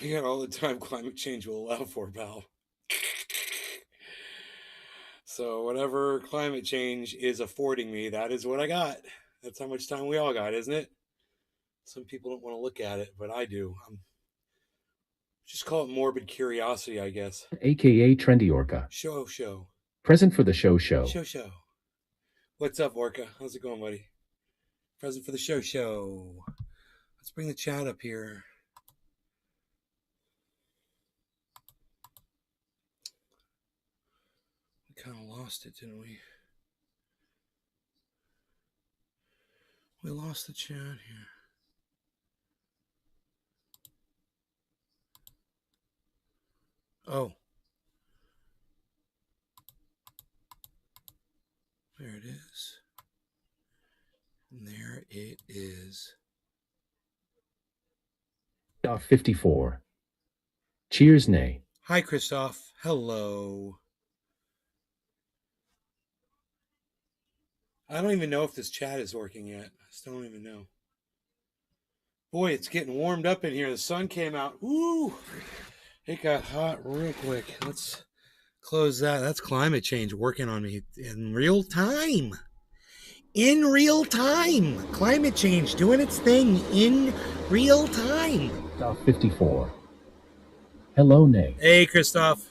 I got all the time climate change will allow for, pal. So whatever climate change is affording me, that is what I got. That's how much time we all got, isn't it? Some people don't want to look at it, but I do. Just call it morbid curiosity, I guess. aka Trendy Orca. Show. Present for the show. Show. What's up, Orca? How's it going, buddy? Present for the show. Let's bring the chat up here. We kind of lost it, didn't we? We lost the chat here. Oh. There it is. And there it is. 54. Cheers, nay. Hi, Christoph. Hello. I don't even know if this chat is working yet. I still don't even know. Boy, it's getting warmed up in here. The sun came out. Woo! It got hot real quick. Let's close that. That's climate change working on me in real time. In real time. Climate change doing its thing in real time. 54. Hello, nay. Hey, Christoph.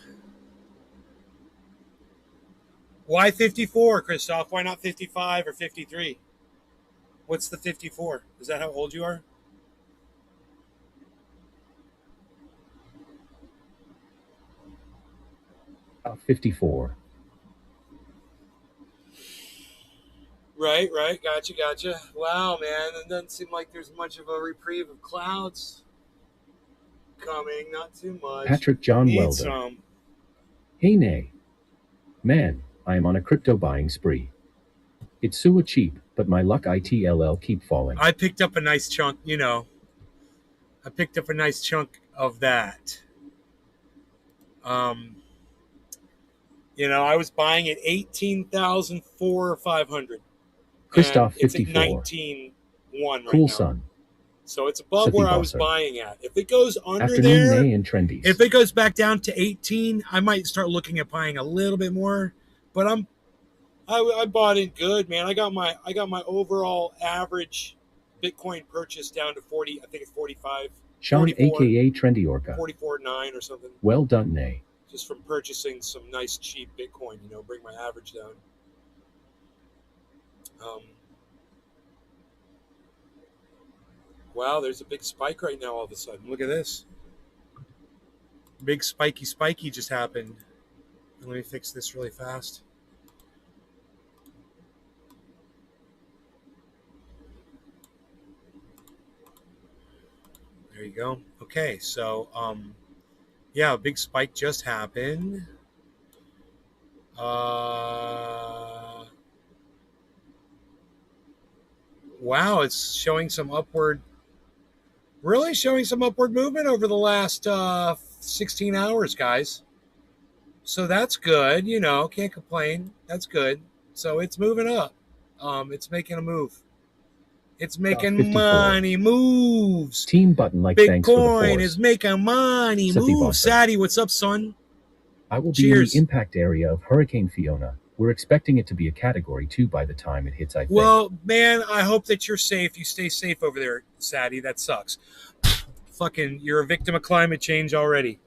Why 54, Christoph? Why not 55 or 53? What's the 54? Is that how old you are? About 54. Right. Gotcha. Wow, man. It doesn't seem like there's much of a reprieve of clouds coming. Not too much. Patrick John Need Welder. some. Hey, nay. Man, I am on a crypto buying spree. It's so cheap, but my luck ITLL keep falling. I picked up a nice chunk, I picked up a nice chunk of that. I was buying at 18,400 or 500. Christoph it's 54. at 19,1 right Cool now. Son. So it's above where I was buying at. If it goes under Afternoon there, nay and trendies. if it goes back down to 18, I might start looking at buying a little bit more. But I bought in good, man. I got my overall average Bitcoin purchase down to 40. I think it's 45. Sean 44, aka Trendy Orca. 44.9 or something. Well done, nay. Just from purchasing some nice cheap Bitcoin, bring my average down. Wow, there's a big spike right now all of a sudden. Look at this. Big spiky just happened. Let me fix this really fast. There you go. Okay, so yeah, a big spike just happened. Wow, it's showing some upward movement over the last 16 hours, guys. So that's good, can't complain. That's good. So it's moving up. It's making a move. It's making money moves. Team button like Bitcoin thanks for the force. is making money moves. Sadie, what's up, son? I will be in the impact area of Hurricane Fiona. We're expecting it to be a Category 2 by the time it hits, I think. Well, man, I hope that you're safe. You stay safe over there, Sadie. That sucks. Fucking, you're a victim of climate change already.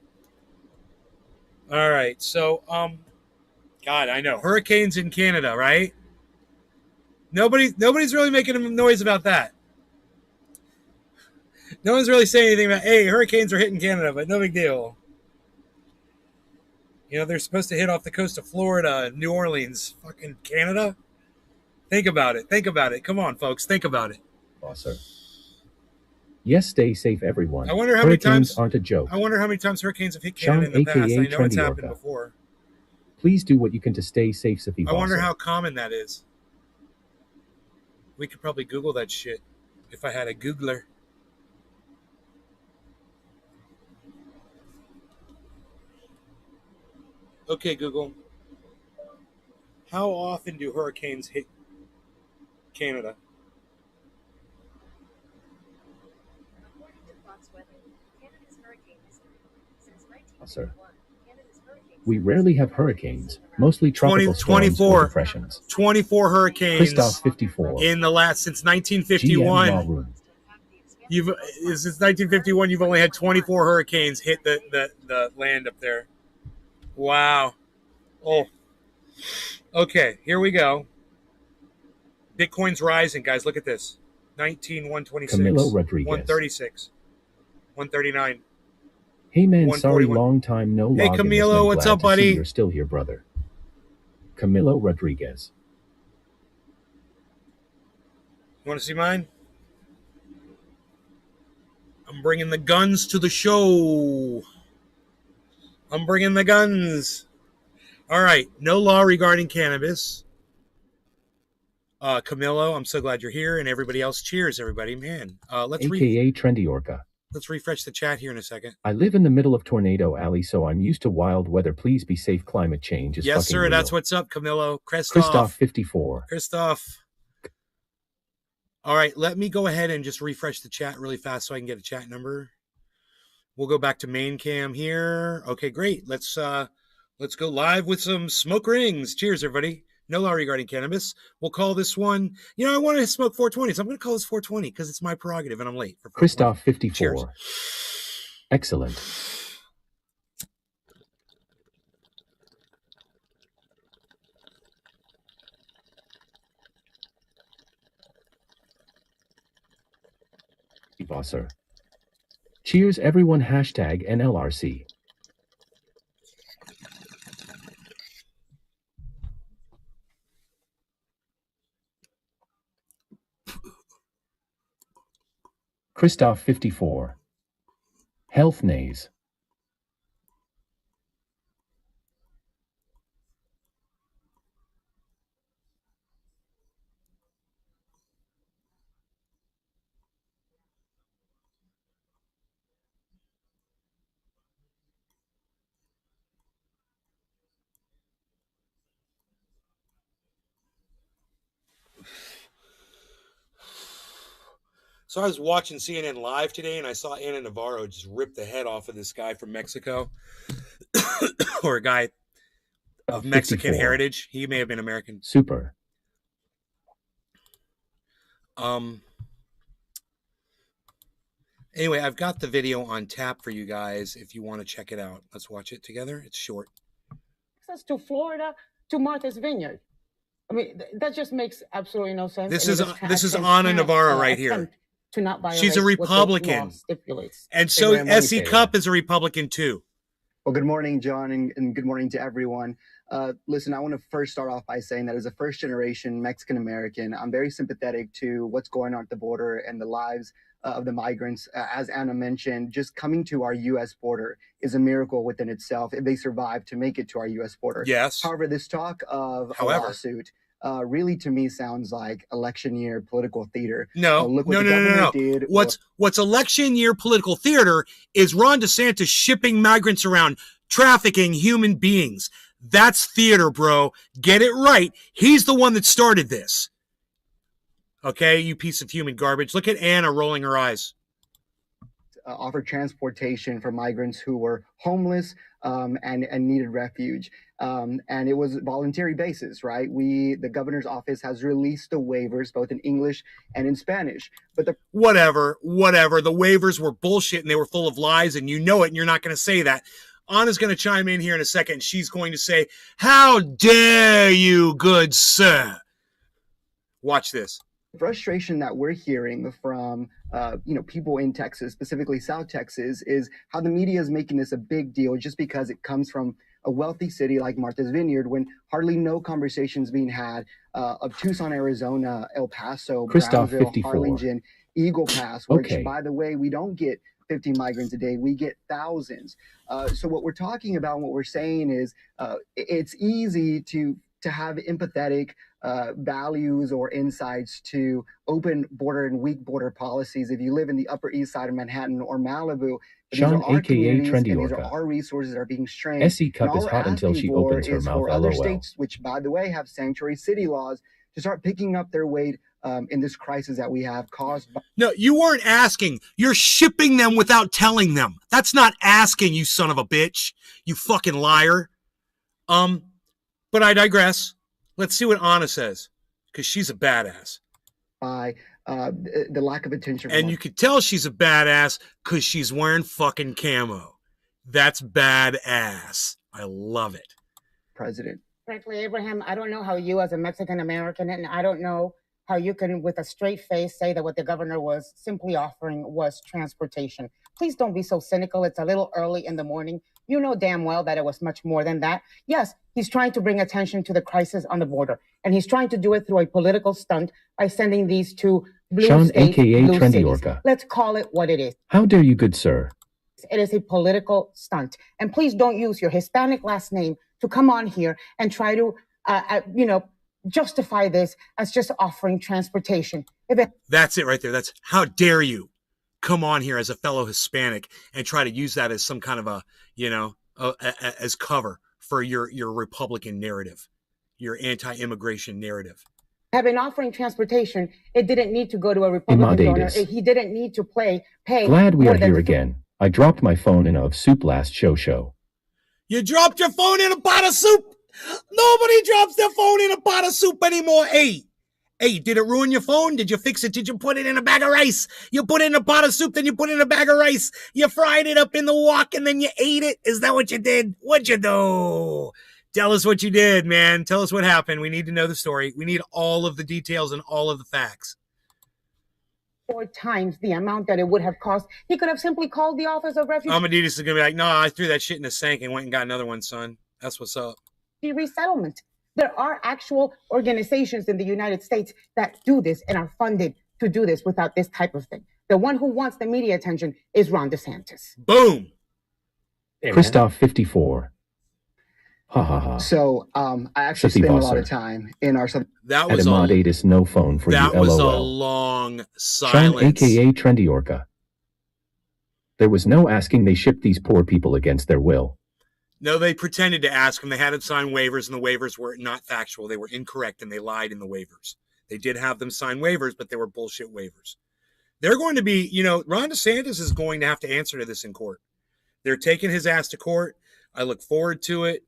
All right, so, God, I know. Hurricanes in Canada, right? Nobody's really making a noise about that. No one's really saying anything about, hey, hurricanes are hitting Canada, but no big deal. They're supposed to hit off the coast of Florida, New Orleans, fucking Canada. Think about it. Come on, folks. Think about it. Awesome. Yes, stay safe, everyone. I wonder how many times aren't a joke. I wonder how many times hurricanes have hit Canada in the past. I know it's happened before. Please do what you can to stay safe, Safi. I wonder how common that is. We could probably Google that shit if I had a Googler. Okay, Google. How often do hurricanes hit Canada? According to Fox Weather, Canada's hurricane Sir. We rarely have hurricanes, mostly tropical storms or depressions. 24 hurricanes. Christoph 54. In the last, since GM 1951. Law Room. Since 1951, you've only had 24 hurricanes hit the land up there. Wow. Oh. Okay, here we go. Bitcoin's rising, guys. Look at this. 126. Camilo Rodriguez. 136. 139. Hey man, sorry, long time no log. Hey Camilo, what's up, buddy? You're still here, brother. Camilo Rodriguez. You want to see mine? I'm bringing the guns to the show. I'm bringing the guns. All right. No law regarding cannabis. Camilo, I'm so glad you're here, and everybody else. Cheers, everybody, man. AKA Trendy Orca. Let's refresh the chat here in a second. I live in the middle of Tornado Alley, so I'm used to wild weather. Please be safe. Climate change is yes, fucking sir. real. That's what's up, Camilo. Christoph 54. Christoph. All right, let me go ahead and just refresh the chat really fast so I can get a chat number. We'll go back to main cam here. Okay, great. Let's go live with some smoke rings. Cheers, everybody. No law regarding cannabis. We'll call this one, I want to smoke 420, so I'm going to call this 420 because it's my prerogative and I'm late. For Christoph 54. Cheers. Excellent. Bosser. Cheers, everyone. Hashtag NLRC. Christoph 54. Health Nays. So I was watching CNN Live today, and I saw Ana Navarro just rip the head off of this guy from Mexico, or a guy of Mexican 54. heritage. He may have been American. Super. Anyway, I've got the video on tap for you guys if you want to check it out. Let's watch it together. It's short. Access to Florida, to Martha's Vineyard. I mean, that just makes absolutely no sense. This is Ana Navarro right here. To not violate She's a Republican, and so S.E. Cupp is a Republican too. Well, good morning, John, and good morning to everyone. Listen, I want to first start off by saying that as a first-generation Mexican-American, I'm very sympathetic to what's going on at the border and the lives of the migrants. As Anna mentioned, just coming to our U.S. border is a miracle within itself if they survive to make it to our U.S. border. Yes. However, this talk of a lawsuit really, to me, sounds like election year political theater. No. What's election year political theater is Ron DeSantis shipping migrants around, trafficking human beings. That's theater, bro. Get it right. He's the one that started this. Okay, you piece of human garbage. Look at Anna rolling her eyes. Offer transportation for migrants who were homeless and needed refuge. And it was voluntary basis, right? The governor's office has released the waivers, both in English and in Spanish. But whatever. The waivers were bullshit and they were full of lies, and you know it, and you're not going to say that. Anna's going to chime in here in a second, and she's going to say, "How dare you, good sir?" Watch this. Frustration that we're hearing from people in Texas, specifically South Texas, is how the media is making this a big deal just because it comes from a wealthy city like Martha's Vineyard, when hardly no conversations being had of Tucson, Arizona, El Paso, Christoph Brownsville, 54. Harlingen, Eagle Pass, which, okay, by the way, we don't get 50 migrants a day, we get thousands. So what we're talking about and what we're saying is it's easy to have empathetic values or insights to open border and weak border policies if you live in the Upper East Side of Manhattan or Malibu. Sean, aka Trendy Orca. These are our resources that are being strained. S.E. Cupp is hot until she opens her mouth. For other states, which, by the way, have sanctuary city laws, to start picking up their weight in this crisis that we have caused by. No, you weren't asking. You're shipping them without telling them. That's not asking, you son of a bitch. You fucking liar. But I digress. Let's see what Anna says, because she's a badass. By the lack of attention. And you could tell she's a badass because she's wearing fucking camo. That's badass. I love it. President. Frankly, Abraham, I don't know how you as a Mexican American, and I don't know how you can, with a straight face, say that what the governor was simply offering was transportation. Please don't be so cynical. It's a little early in the morning. You know damn well that it was much more than that. Yes, he's trying to bring attention to the crisis on the border, and he's trying to do it through a political stunt by sending these two blue Sean, states, a.k.a. blue Trendy cities. Orca. Let's call it what it is. How dare you, good sir? It is a political stunt. And please don't use your Hispanic last name to come on here and try to, justify this as just offering transportation. That's it right there. That's how dare you come on here as a fellow Hispanic and try to use that as some kind of a, as cover for your Republican narrative, your anti-immigration narrative. Have been offering transportation. It didn't need to go to a Republican donor. He didn't need to pay. Glad we are here again. I dropped my phone in a soup last show. You dropped your phone in a pot of soup? Nobody drops their phone in a pot of soup anymore. Hey, did it ruin your phone? Did you fix it? Did you put it in a bag of rice? You put it in a pot of soup, then you put it in a bag of rice. You fried it up in the wok, and then you ate it. Is that what you did? What'd you do? Tell us what you did, man. Tell us what happened. We need to know the story. We need all of the details and all of the facts. 4 times the amount that it would have cost. He could have simply called the Office of Refugee Amadeus is going to be like, no, I threw that shit in the sink and went and got another one, son. That's what's up. Resettlement. There are actual organizations in the United States that do this and are funded to do this without this type of thing. The one who wants the media attention is Ron DeSantis. Boom. Christoph 54. Ha ha ha. So I actually spend a lot of time in our that was no phone for that you. was LOL. a long silence. Sean, aka Trendy Orca. There was no asking. They shipped these poor people against their will. No, they pretended to ask them. They had them sign waivers, and the waivers were not factual. They were incorrect, and they lied in the waivers. They did have them sign waivers, but they were bullshit waivers. They're going to be, Ron DeSantis is going to have to answer to this in court. They're taking his ass to court. I look forward to it.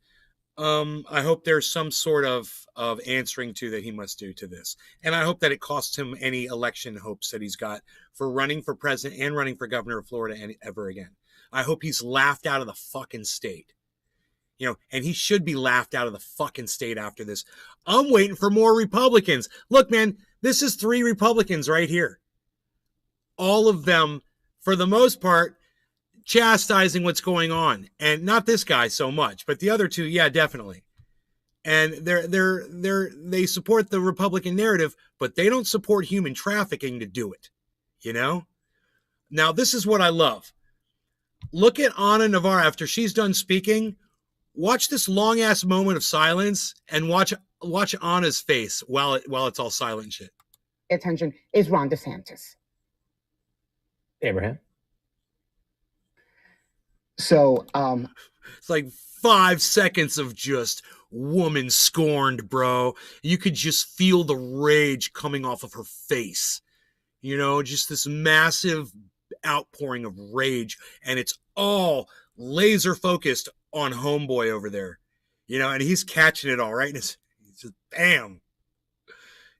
I hope there's some sort of answering to that he must do to this. And I hope that it costs him any election hopes that he's got for running for president and running for governor of Florida ever again. I hope he's laughed out of the fucking state. And he should be laughed out of the fucking state after this. I'm waiting for more Republicans. Look, man, this is 3 Republicans right here. All of them, for the most part, chastising what's going on, and not this guy so much, but the other 2, yeah, definitely. And they support the Republican narrative, but they don't support human trafficking to do it. Now this is what I love. Look at Ana Navarro after she's done speaking. Watch this long ass moment of silence, and watch Ana's face while it's all silent shit. Attention is Ron DeSantis. Abraham. So it's like 5 seconds of just woman scorned, bro. You could just feel the rage coming off of her face. Just this massive outpouring of rage, and it's all laser focused on homeboy over there. And he's catching it all right. And it's just, bam.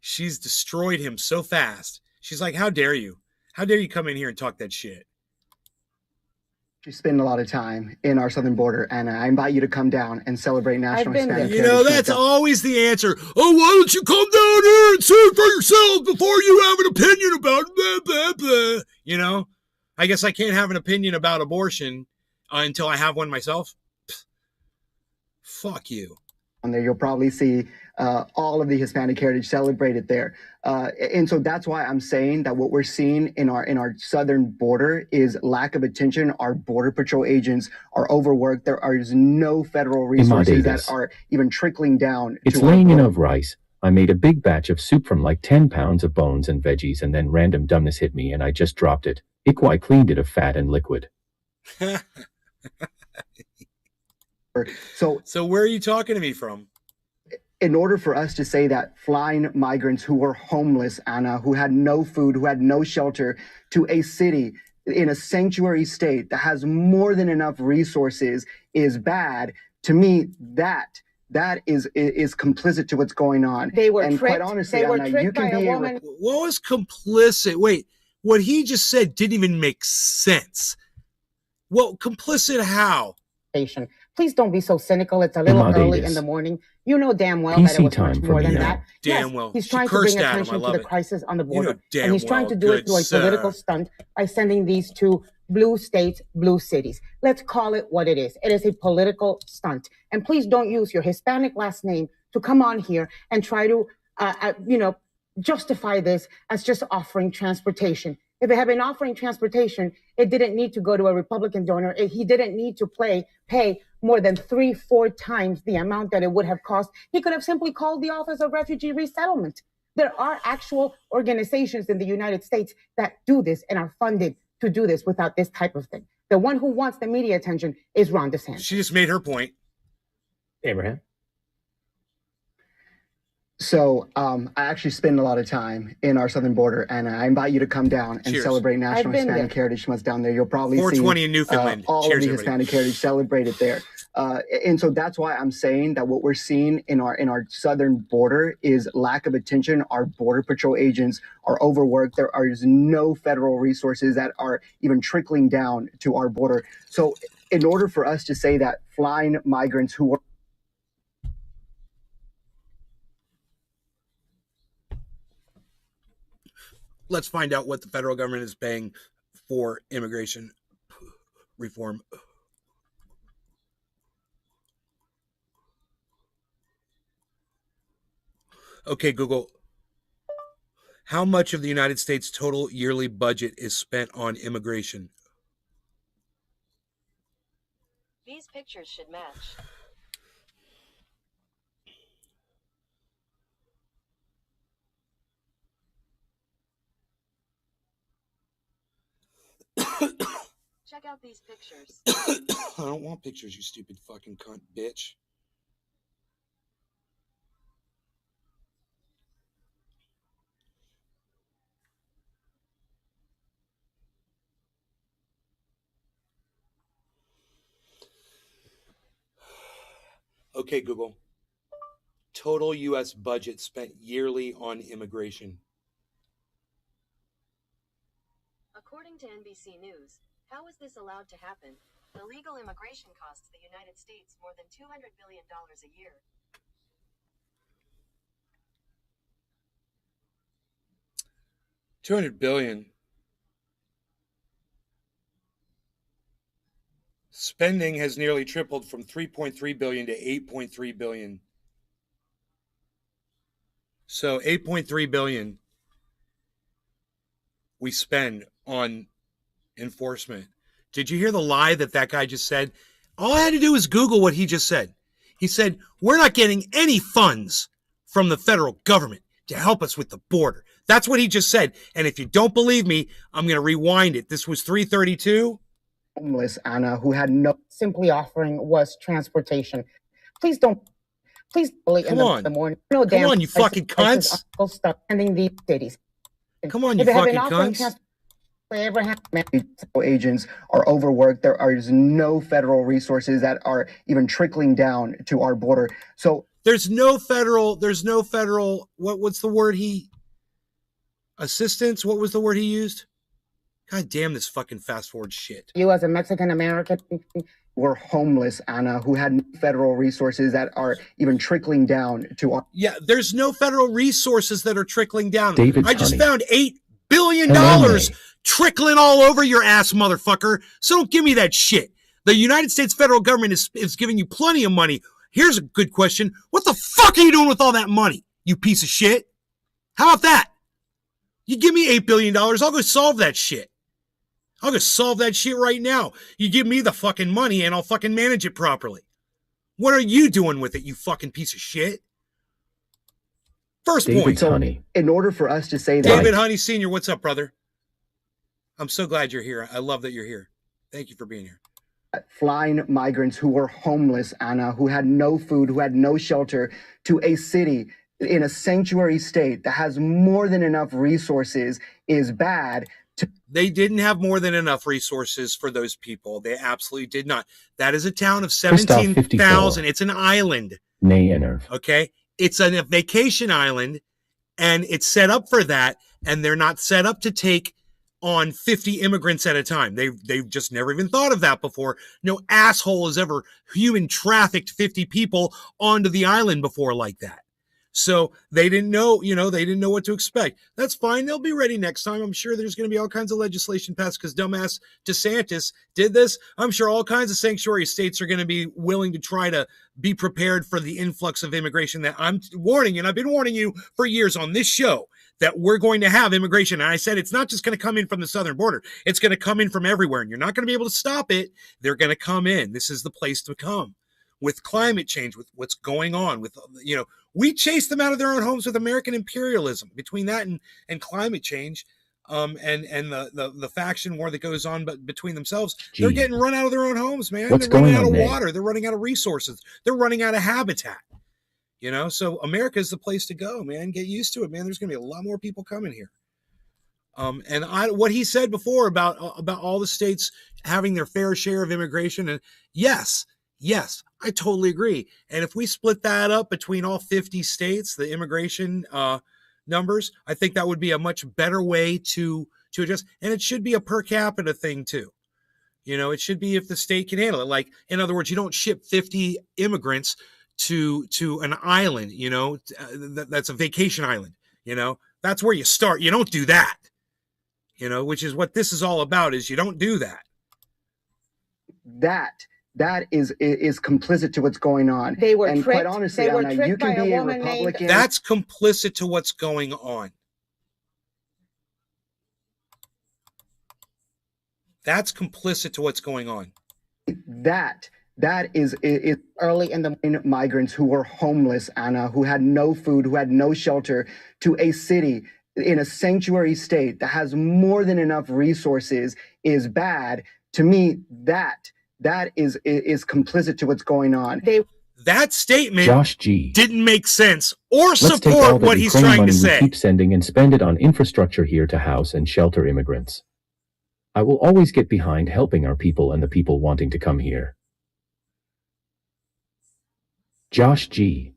She's destroyed him so fast. She's like, how dare you? How dare you come in here and talk that shit? You spend a lot of time in our southern border, and I invite you to come down and celebrate National Hispanic Heritage. That's Month. always the answer. Oh, why don't you come down here and see it for yourself before you have an opinion about it? Blah, blah, blah. I guess I can't have an opinion about abortion until I have one myself. Pfft. Fuck you. On there, you'll probably see all of the Hispanic heritage celebrated there, and so that's why I'm saying that what we're seeing in our southern border is lack of attention. Our border patrol agents are overworked. There is no federal resources that are even trickling down. It's laying in of rice. I made a big batch of soup from like 10 pounds of bones and veggies, and then random dumbness hit me, and I just dropped it. I cleaned it of fat and liquid. So where are you talking to me from? in order for us to say that flying migrants who were homeless, Anna, who had no food, who had no shelter, to a city in a sanctuary state that has more than enough resources is bad, to me, that is complicit to what's going on. They were and tricked. Quite honestly, they were Anna, tricked you can by be a woman. What was complicit? Wait, what he just said didn't even make sense. Well, complicit how? Please don't be so cynical. It's a little early in the morning. You know damn well that it was much more than that. Damn well. He's trying to bring attention to the crisis on the border. And he's trying to do it through a political stunt by sending these two blue states, blue cities. Let's call it what it is. It is a political stunt. And please don't use your Hispanic last name to come on here and try to, justify this as just offering transportation. If it had been offering transportation, it didn't need to go to a Republican donor. He didn't need to pay more than 3-4 times the amount that it would have cost. He could have simply called the Office of Refugee Resettlement. There are actual organizations in the United States that do this and are funded to do this without this type of thing. The one who wants the media attention is Ron DeSantis. She just made her point. Abraham? So I actually spend a lot of time in our southern border, and I invite you to come down and celebrate National Hispanic Heritage Month down there. You'll probably see 420 in Newfoundland. All Cheers, of the Hispanic heritage celebrated there. And so that's why I'm saying that what we're seeing in our southern border is lack of attention. Our Border Patrol agents are overworked. There is no federal resources that are even trickling down to our border. So in order for us to say that flying migrants who are Let's find out what the federal government is paying for immigration reform. Okay, Google. How much of the United States' total yearly budget is spent on immigration? These pictures should match. Check out these pictures. I don't want pictures, you stupid fucking cunt bitch. Okay, Google. Total U.S. budget spent yearly on immigration. According to NBC News, how is this allowed to happen? Illegal immigration costs the United States more than $200 billion a year. $200 billion. Spending has nearly tripled from $3.3 billion to $8.3 billion. So $8.3 billion we spend on enforcement. Did you hear the lie that guy just said? All I had to do was Google what he just said. He said, we're not getting any funds from the federal government to help us with the border. That's what he just said. And if you don't believe me, I'm going to rewind it. This was 332. Homeless, Anna, who had no... Simply offering was transportation. Please believe Come in on. the morning. No, come on, you fucking cunts. Stop sending these cities. Come on, you fucking cunts. Abraham agents are overworked. There is no federal resources that are even trickling down to our border. So there's no federal, what's the word assistance? What was the word he used? God damn this fucking fast forward shit. You as a Mexican American were homeless, Anna, who had federal resources that are even trickling down to our... Yeah, there's no federal resources that are trickling down. I just honey. found $8 billion trickling all over your ass, motherfucker. So don't give me that shit. The United States federal government is giving you plenty of money. Here's a good question. What the fuck are you doing with all that money, you piece of shit? How about that? You give me $8 billion, I'll go solve that shit. I'll just solve that shit right now. You give me the fucking money and I'll fucking manage it properly. What are you doing with it, you fucking piece of shit? First point. Honey. In order for us to say that... David Honey Sr., what's up, brother? I'm so glad you're here. I love that you're here. Thank you for being here. flying migrants who were homeless, Anna, who had no food, who had no shelter, to a city in a sanctuary state that has more than enough resources is bad. They didn't have more than enough resources for those people. They absolutely did not. That is a town of 17,000. It's an island. Okay? It's a vacation island, and it's set up for that, and they're not set up to take on 50 immigrants at a time. They've just never even thought of that before. No asshole has ever human trafficked 50 people onto the island before like that. So they didn't know, they didn't know what to expect. That's fine. They'll be ready next time. I'm sure there's going to be all kinds of legislation passed because dumbass DeSantis did this. I'm sure all kinds of sanctuary states are going to be willing to try to be prepared for the influx of immigration that I'm warning you, and I've been warning you for years on this show that we're going to have immigration. And I said it's not just going to come in from the southern border. It's going to come in from everywhere, and you're not going to be able to stop it. They're going to come in. This is the place to come. With climate change, with what's going on, with, we chase them out of their own homes with American imperialism. Between that and climate change, and the faction war that goes on, but between themselves, they're getting run out of their own homes, man. They're running out of water. They're running out of resources. They're running out of habitat. So America is the place to go, man. Get used to it, man. There's going to be a lot more people coming here. And what he said before about all the states having their fair share of immigration, and yes, I totally agree. And if we split that up between all 50 states, the immigration numbers, I think that would be a much better way to adjust. And it should be a per capita thing too. It should be if the state can handle it. Like, in other words, you don't ship 50 immigrants to an island, that's a vacation island. That's where you start. You don't do that, which is what this is all about, is you don't do that. That is complicit to what's going on. They were and tricked. Quite honestly, they were Anna, tricked you can by be a a woman Republican. That's complicit to what's going on. That's complicit to what's going on. That is early in the migrants who were homeless, Anna, who had no food, who had no shelter, to a city in a sanctuary state that has more than enough resources is bad. To me, that is complicit to what's going on. That statement, Josh G. didn't make sense or Let's take all support the what he's Ukraine trying money to say. we keep sending and spend it on infrastructure here to house and shelter immigrants. I will always get behind helping our people and the people wanting to come here. Josh G.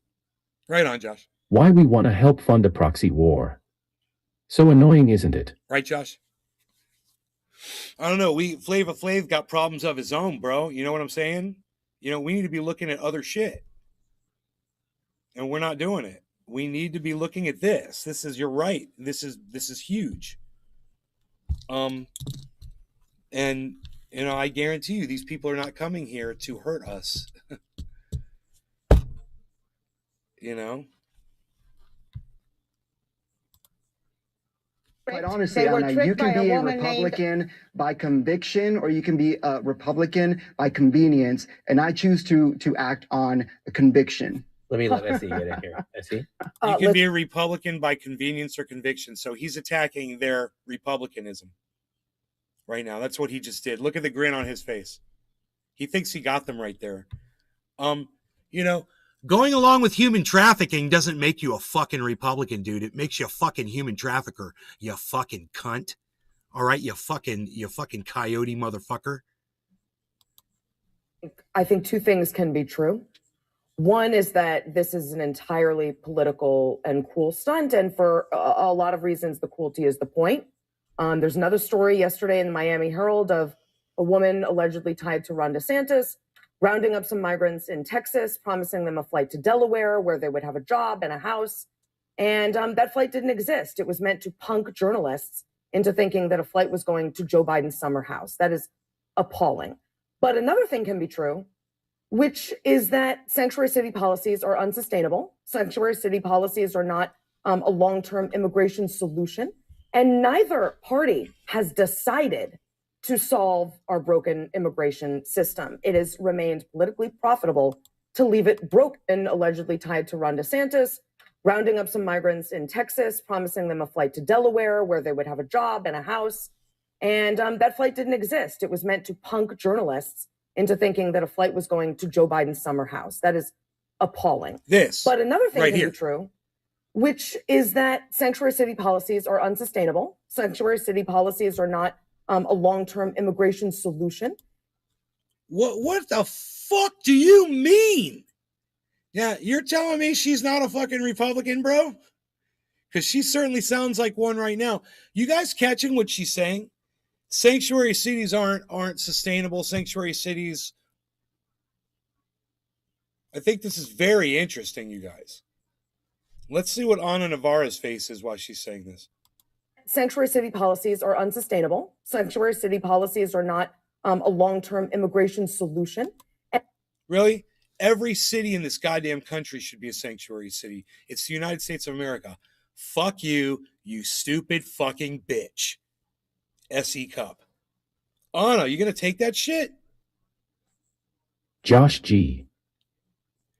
Right on, Josh. Why we want to help fund a proxy war? So annoying, isn't it? Right, Josh? I don't know. Flava Flav got problems of his own, bro. You know what I'm saying? We need to be looking at other shit. And we're not doing it. We need to be looking at this. You're right. This is huge. And I guarantee you these people are not coming here to hurt us. Quite honestly, Anna, you can be a Republican by conviction, or you can be a Republican by convenience. And I choose to act on a conviction. Let me let Essie get in here. Essie? You can be a Republican by convenience or conviction. So he's attacking their Republicanism right now. That's what he just did. Look at the grin on his face. He thinks he got them right there. Going along with human trafficking doesn't make you a fucking Republican, dude. It makes you a fucking human trafficker, you fucking cunt. All right, you fucking coyote motherfucker. I think two things can be true. One is that this is an entirely political and cruel stunt, and for a lot of reasons, the cruelty is the point. There's another story yesterday in the Miami Herald of a woman allegedly tied to Ron DeSantis, rounding up some migrants in Texas, promising them a flight to Delaware where they would have a job and a house. And that flight didn't exist. It was meant to punk journalists into thinking that a flight was going to Joe Biden's summer house. That is appalling. But another thing can be true, which is that sanctuary city policies are unsustainable. Sanctuary city policies are not a long-term immigration solution. And neither party has decided to solve our broken immigration system. It has remained politically profitable to leave it broken, allegedly tied to Ron DeSantis, rounding up some migrants in Texas, promising them a flight to Delaware where they would have a job and a house. And that flight didn't exist. It was meant to punk journalists into thinking that a flight was going to Joe Biden's summer house. That is appalling. This. But another thing right can here. be true, which is that sanctuary city policies are unsustainable. Sanctuary city policies are not a long-term immigration solution. What the fuck do you mean? Yeah, you're telling me she's not a fucking Republican, bro? Because she certainly sounds like one right now. You guys catching what she's saying? Sanctuary cities aren't sustainable. Sanctuary cities. I think this is very interesting, you guys. Let's see what Ana Navarro's face is while she's saying this. Sanctuary city policies are unsustainable. Sanctuary city policies are not a long-term immigration solution. Really? Every city in this goddamn country should be a sanctuary city. It's the United States of America. Fuck you, you stupid fucking bitch. SE Cup. Anna, you gonna take that shit? Josh G.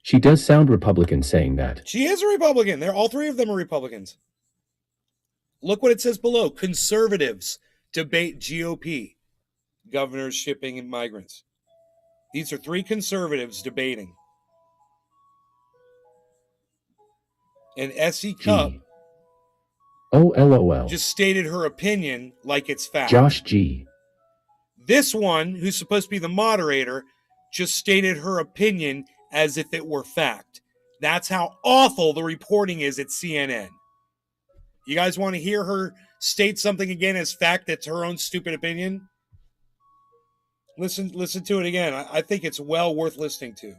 She does sound Republican saying that. She is a Republican. All three of them are Republicans. Look what it says below. Conservatives debate GOP. Governors shipping and migrants. These are three conservatives debating. And SE Cup LOL. just stated her opinion like it's fact. Josh G. This one, who's supposed to be the moderator, just stated her opinion as if it were fact. That's how awful the reporting is at CNN. You guys want to hear her state something again as fact that's her own stupid opinion? Listen to it again. I think it's well worth listening to.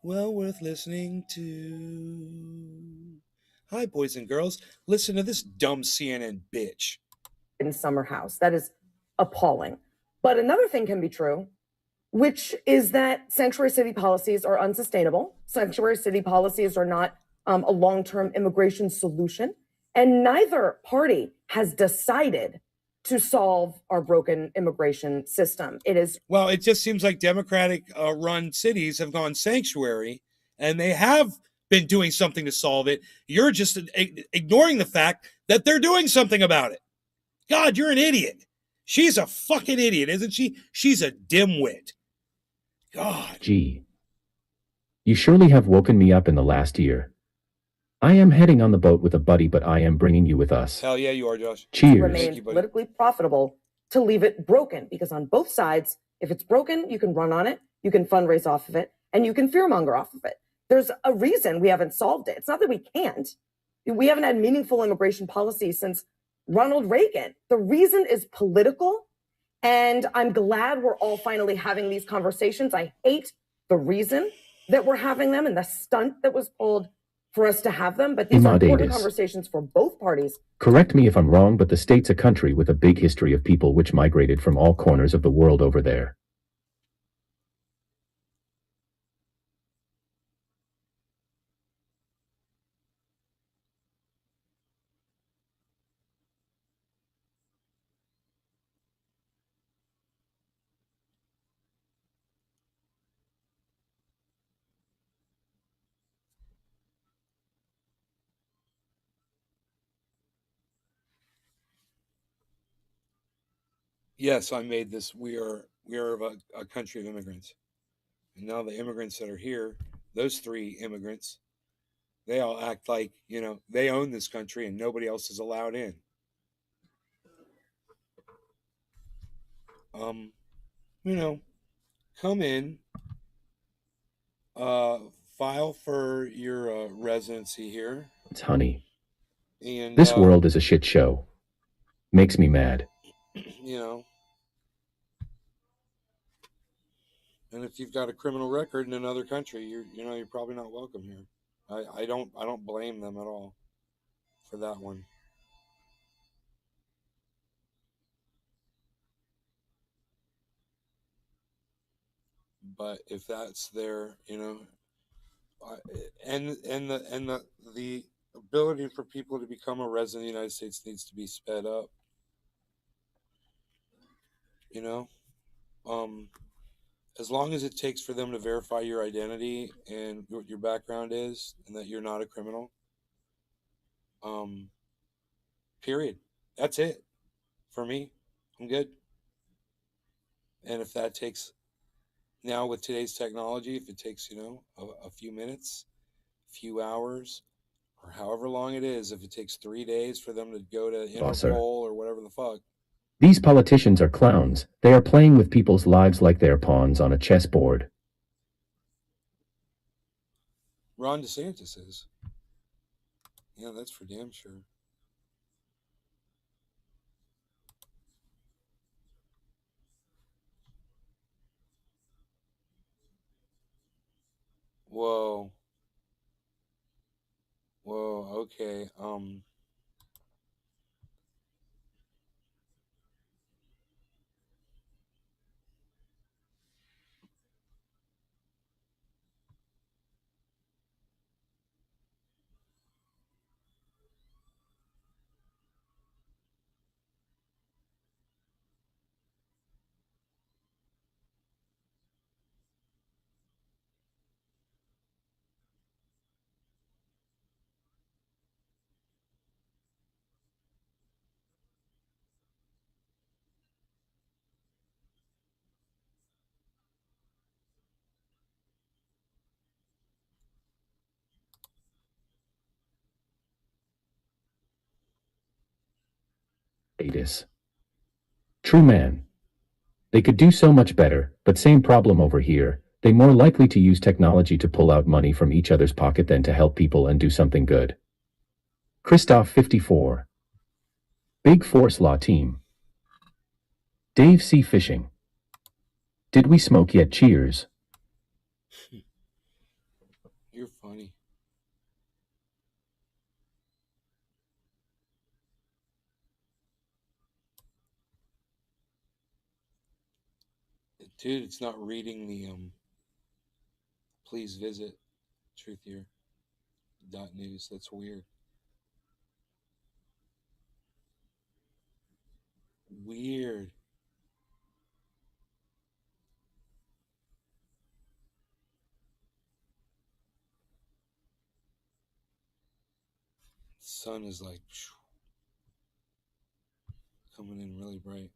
Well worth listening to. Hi, boys and girls. Listen to this dumb CNN bitch. In summer house. That is appalling. But another thing can be true, which is that sanctuary city policies are unsustainable. Sanctuary city policies are not a long-term immigration solution. And neither party has decided to solve our broken immigration system. It is. Well, it just seems like Democratic run cities have gone sanctuary, and they have been doing something to solve it. You're just ignoring the fact that they're doing something about it. God, you're an idiot. She's a fucking idiot, isn't she? She's a dimwit. God. Gee. You surely have woken me up in the last year. I am heading on the boat with a buddy, but I am bringing you with us. Hell yeah, you are, Josh. Cheers. Remains politically profitable to leave it broken, because on both sides, if it's broken, you can run on it, you can fundraise off of it, and you can fearmonger off of it. There's a reason we haven't solved it. It's not that we can't. We haven't had meaningful immigration policy since Ronald Reagan. The reason is political, and I'm glad we're all finally having these conversations. I hate the reason that we're having them and the stunt that was pulled for us to have them, but these are important conversations for both parties. Correct me if I'm wrong, but the state's a country with a big history of people which migrated from all corners of the world over there. Yes, I made this. We are a country of immigrants. And now the immigrants that are here, those three immigrants, they all act like, they own this country and nobody else is allowed in. Come in, file for your residency here. It's honey. And this world is a shit show. Makes me mad. And if you've got a criminal record in another country, you're probably not welcome here. I don't blame them at all for that one. But if that's their, and the ability for people to become a resident of the United States needs to be sped up. As long as it takes for them to verify your identity and what your background is, and that you're not a criminal. Period. That's it for me. I'm good. And if that takes, now with today's technology, if it takes, a few minutes, a few hours, or however long it is, if it takes 3 days for them to go to Boss, sir. Interpol or whatever the fuck. These politicians are clowns. They are playing with people's lives like they're pawns on a chessboard. Ron DeSantis is. Yeah, that's for damn sure. Whoa. Whoa, okay. Atis. True man. They could do so much better, but same problem over here. They more likely to use technology to pull out money from each other's pocket than to help people and do something good. Christoph 54. Big Force Law Team. Dave C. Fishing. Did we smoke yet? Cheers. You're funny. Dude, it's not reading the please visit truthier.news. That's weird. Weird. The sun is like coming in really bright.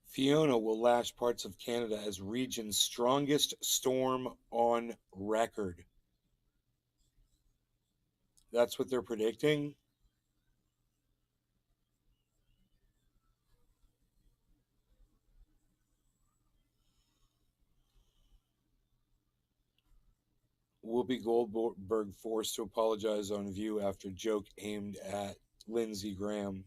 Fiona will lash parts of Canada as region's strongest storm on record. That's what they're predicting. Whoopi Goldberg forced to apologize on View after joke aimed at Lindsey Graham.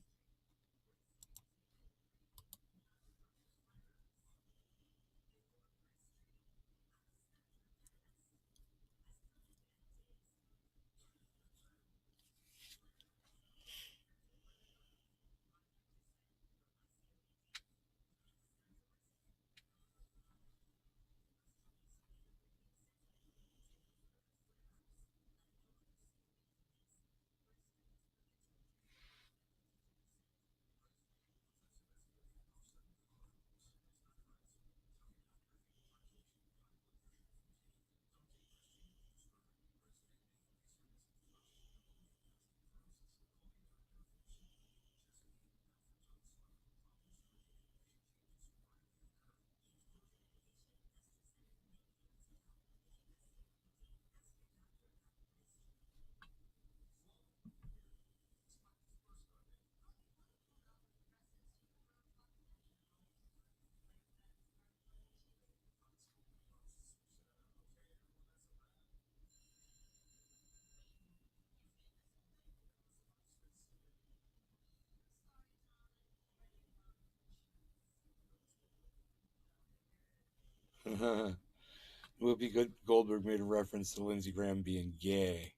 Whoopi Goldberg made a reference to Lindsey Graham being gay.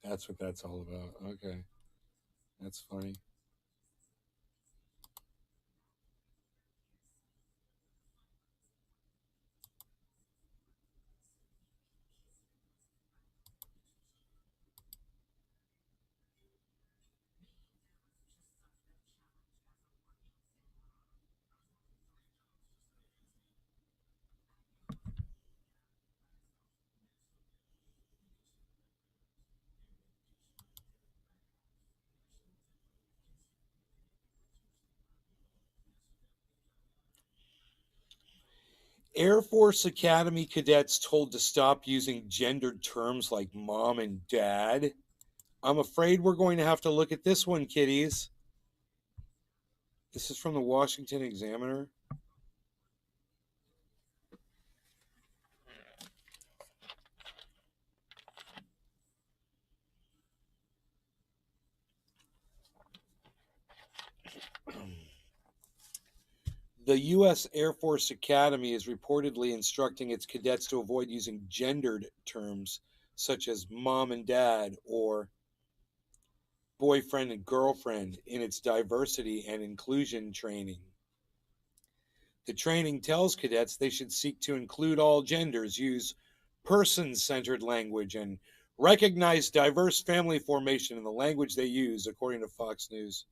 That's what that's all about. Okay. That's funny. Air Force Academy cadets told to stop using gendered terms like mom and dad. I'm afraid we're going to have to look at this one, kiddies. This is from the Washington Examiner. The U.S. Air Force Academy is reportedly instructing its cadets to avoid using gendered terms such as mom and dad or boyfriend and girlfriend in its diversity and inclusion training. The training tells cadets they should seek to include all genders, use person-centered language, and recognize diverse family formation in the language they use, according to Fox News.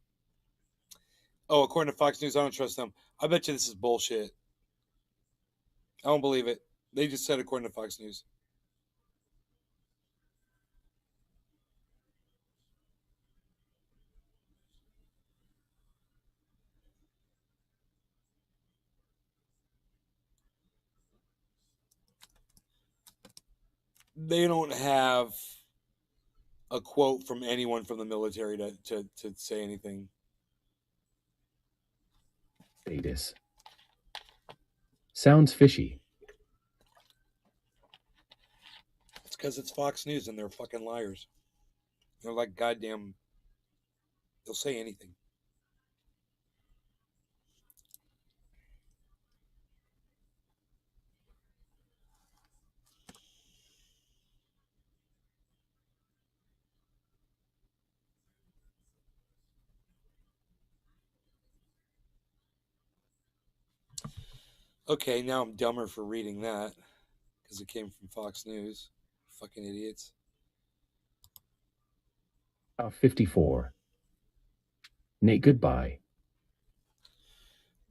Oh, according to Fox News, I don't trust them. I bet you this is bullshit. I don't believe it. They just said according to Fox News. They don't have a quote from anyone from the military to say anything. Status. Sounds fishy. It's because it's Fox News and they're fucking liars. They're like goddamn. They'll say anything. Okay, now I'm dumber for reading that because it came from Fox News. Fucking idiots. 54. Nate, goodbye.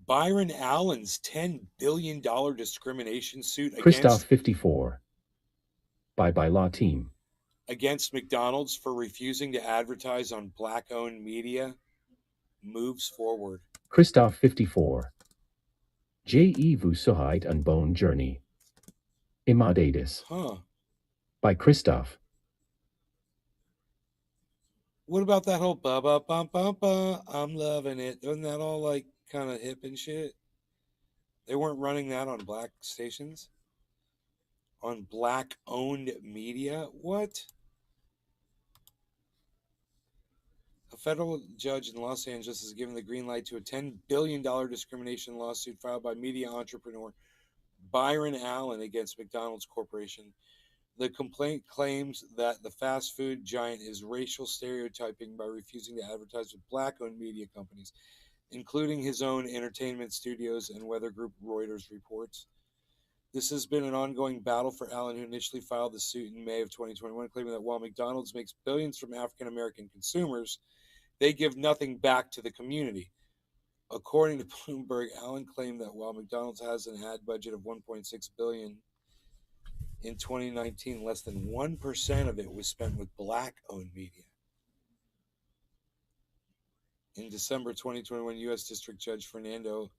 Byron Allen's $10 billion discrimination suit Christoph 54. Bye-bye law team. Against McDonald's for refusing to advertise on black-owned media moves forward. Christoph 54. J.E. Vusuheit Unbone Journey. Imadatis. Huh. By Christoph. What about that whole ba-ba-bum-bum-bum? I'm loving it. Wasn't that all like kind of hip and shit? They weren't running that on black stations? On black-owned media? What? A federal judge in Los Angeles has given the green light to a $10 billion discrimination lawsuit filed by media entrepreneur Byron Allen against McDonald's Corporation. The complaint claims that the fast food giant is racial stereotyping by refusing to advertise with black-owned media companies, including his own entertainment studios and weather group Reuters reports. This has been an ongoing battle for Allen, who initially filed the suit in May of 2021, claiming that while McDonald's makes billions from African-American consumers, they give nothing back to the community. According to Bloomberg, Allen claimed that while McDonald's has an ad budget of $1.6 billion in 2019, less than 1% of it was spent with black-owned media. In December 2021, U.S. District Judge Fernando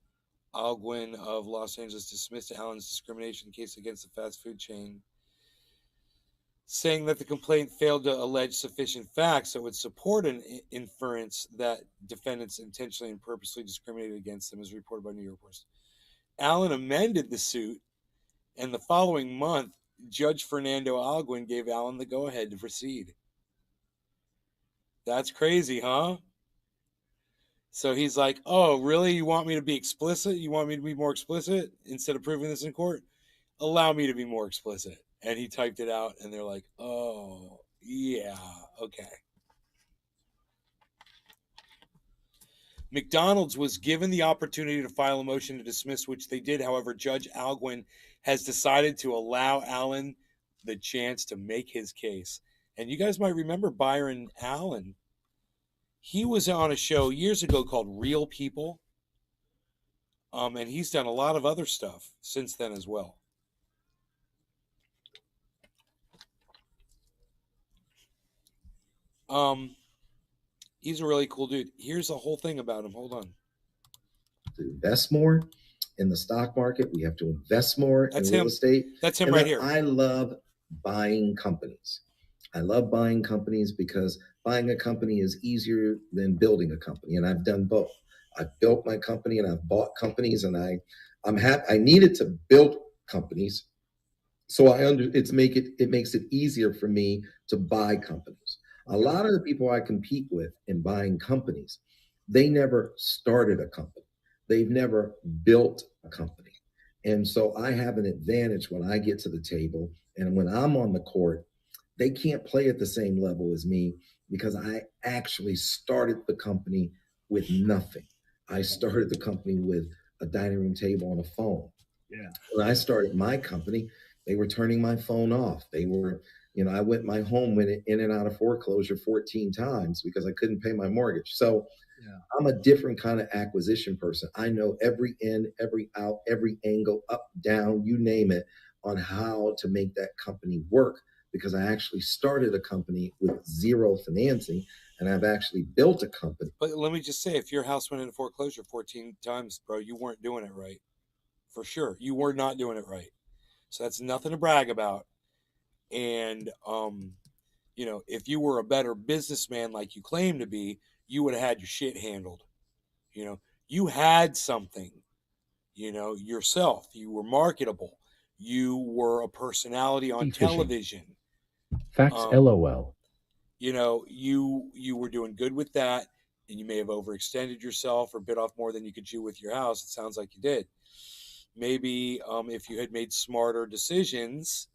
Alguin of Los Angeles dismissed Allen's discrimination case against the fast food chain, saying that the complaint failed to allege sufficient facts that would support an inference that defendants intentionally and purposely discriminated against them, as reported by New York Post. Allen amended the suit, and the following month, Judge Fernando Alguin gave Allen the go-ahead to proceed. That's crazy, huh? So he's like, oh, really? You want me to be explicit? You want me to be more explicit instead of proving this in court? Allow me to be more explicit. And he typed it out, and they're like, oh, Yeah, okay. McDonald's was given the opportunity to file a motion to dismiss, which they did. However, Judge Alguin has decided to allow Allen the chance to make his case. And you guys might remember Byron Allen. He was on a show years ago called Real People. And he's done a lot of other stuff since then as well. He's a really cool dude. Here's the whole thing about him. Hold on. To invest more in the stock market. We have to invest more That's in real him. estate. That's him And right then here. I love buying companies. I love buying companies because buying a company is easier than building a company. And I've done both. I've built my company and I've bought companies, and I'm happy. I needed to build companies. So it makes it easier for me to buy companies. A lot of the people I compete with in buying companies, they never started a company. They've never built a company. And so I have an advantage when I get to the table, and when I'm on the court, they can't play at the same level as me because I actually started the company with nothing. I started the company with a dining room table and a phone. Yeah. When I started my company, they were turning my phone off. They were, I my home went in and out of foreclosure 14 times because I couldn't pay my mortgage. So Yeah. I'm a different kind of acquisition person. I know every in, every out, every angle, up, down, you name it, on how to make that company work, because I actually started a company with zero financing, and I've actually built a company. But let me just say, if your house went into foreclosure 14 times, bro, you weren't doing it right. For sure. You were not doing it right. So that's nothing to brag about. And, if you were a better businessman like you claim to be, you would have had your shit handled. You had something, yourself. You were marketable. You were a personality on Fishing. television. Facts, LOL. You were doing good with that, and you may have overextended yourself or bit off more than you could chew with your house. It sounds like you did. Maybe if you had made smarter decisions,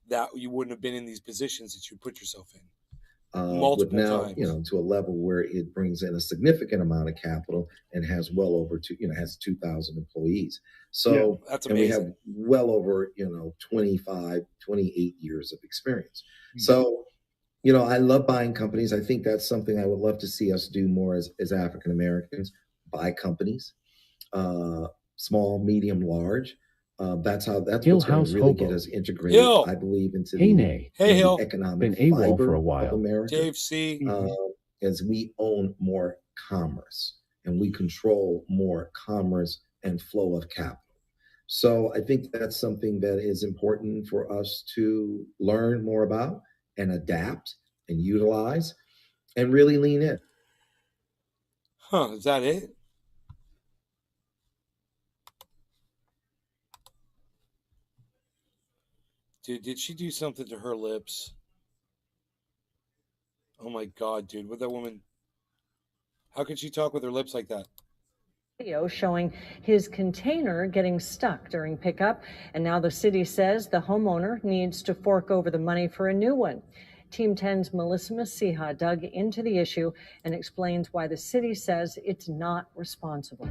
that you wouldn't have been in these positions that you put yourself in. Multiple times. To a level where it brings in a significant amount of capital and has well over has 2,000 employees. So that's amazing. And we have well over 25, 28 years of experience. Mm-hmm. So I love buying companies. I think that's something I would love to see us do more as African Americans. Buy companies, small, medium, large. That's what's going to really get us integrated, I believe, into the economic fiber of America. Dave C. As we own more commerce and we control more commerce and flow of capital. So I think that's something that is important for us to learn more about and adapt and utilize and really lean in. Huh, is that it? Dude, did she do something to her lips? Oh my God, dude. With that woman, how could she talk with her lips like that? Video showing his container getting stuck during pickup, and now the city says the homeowner needs to fork over the money for a new one. Team 10's Melissa Masiha dug into the issue and explains why the city says it's not responsible.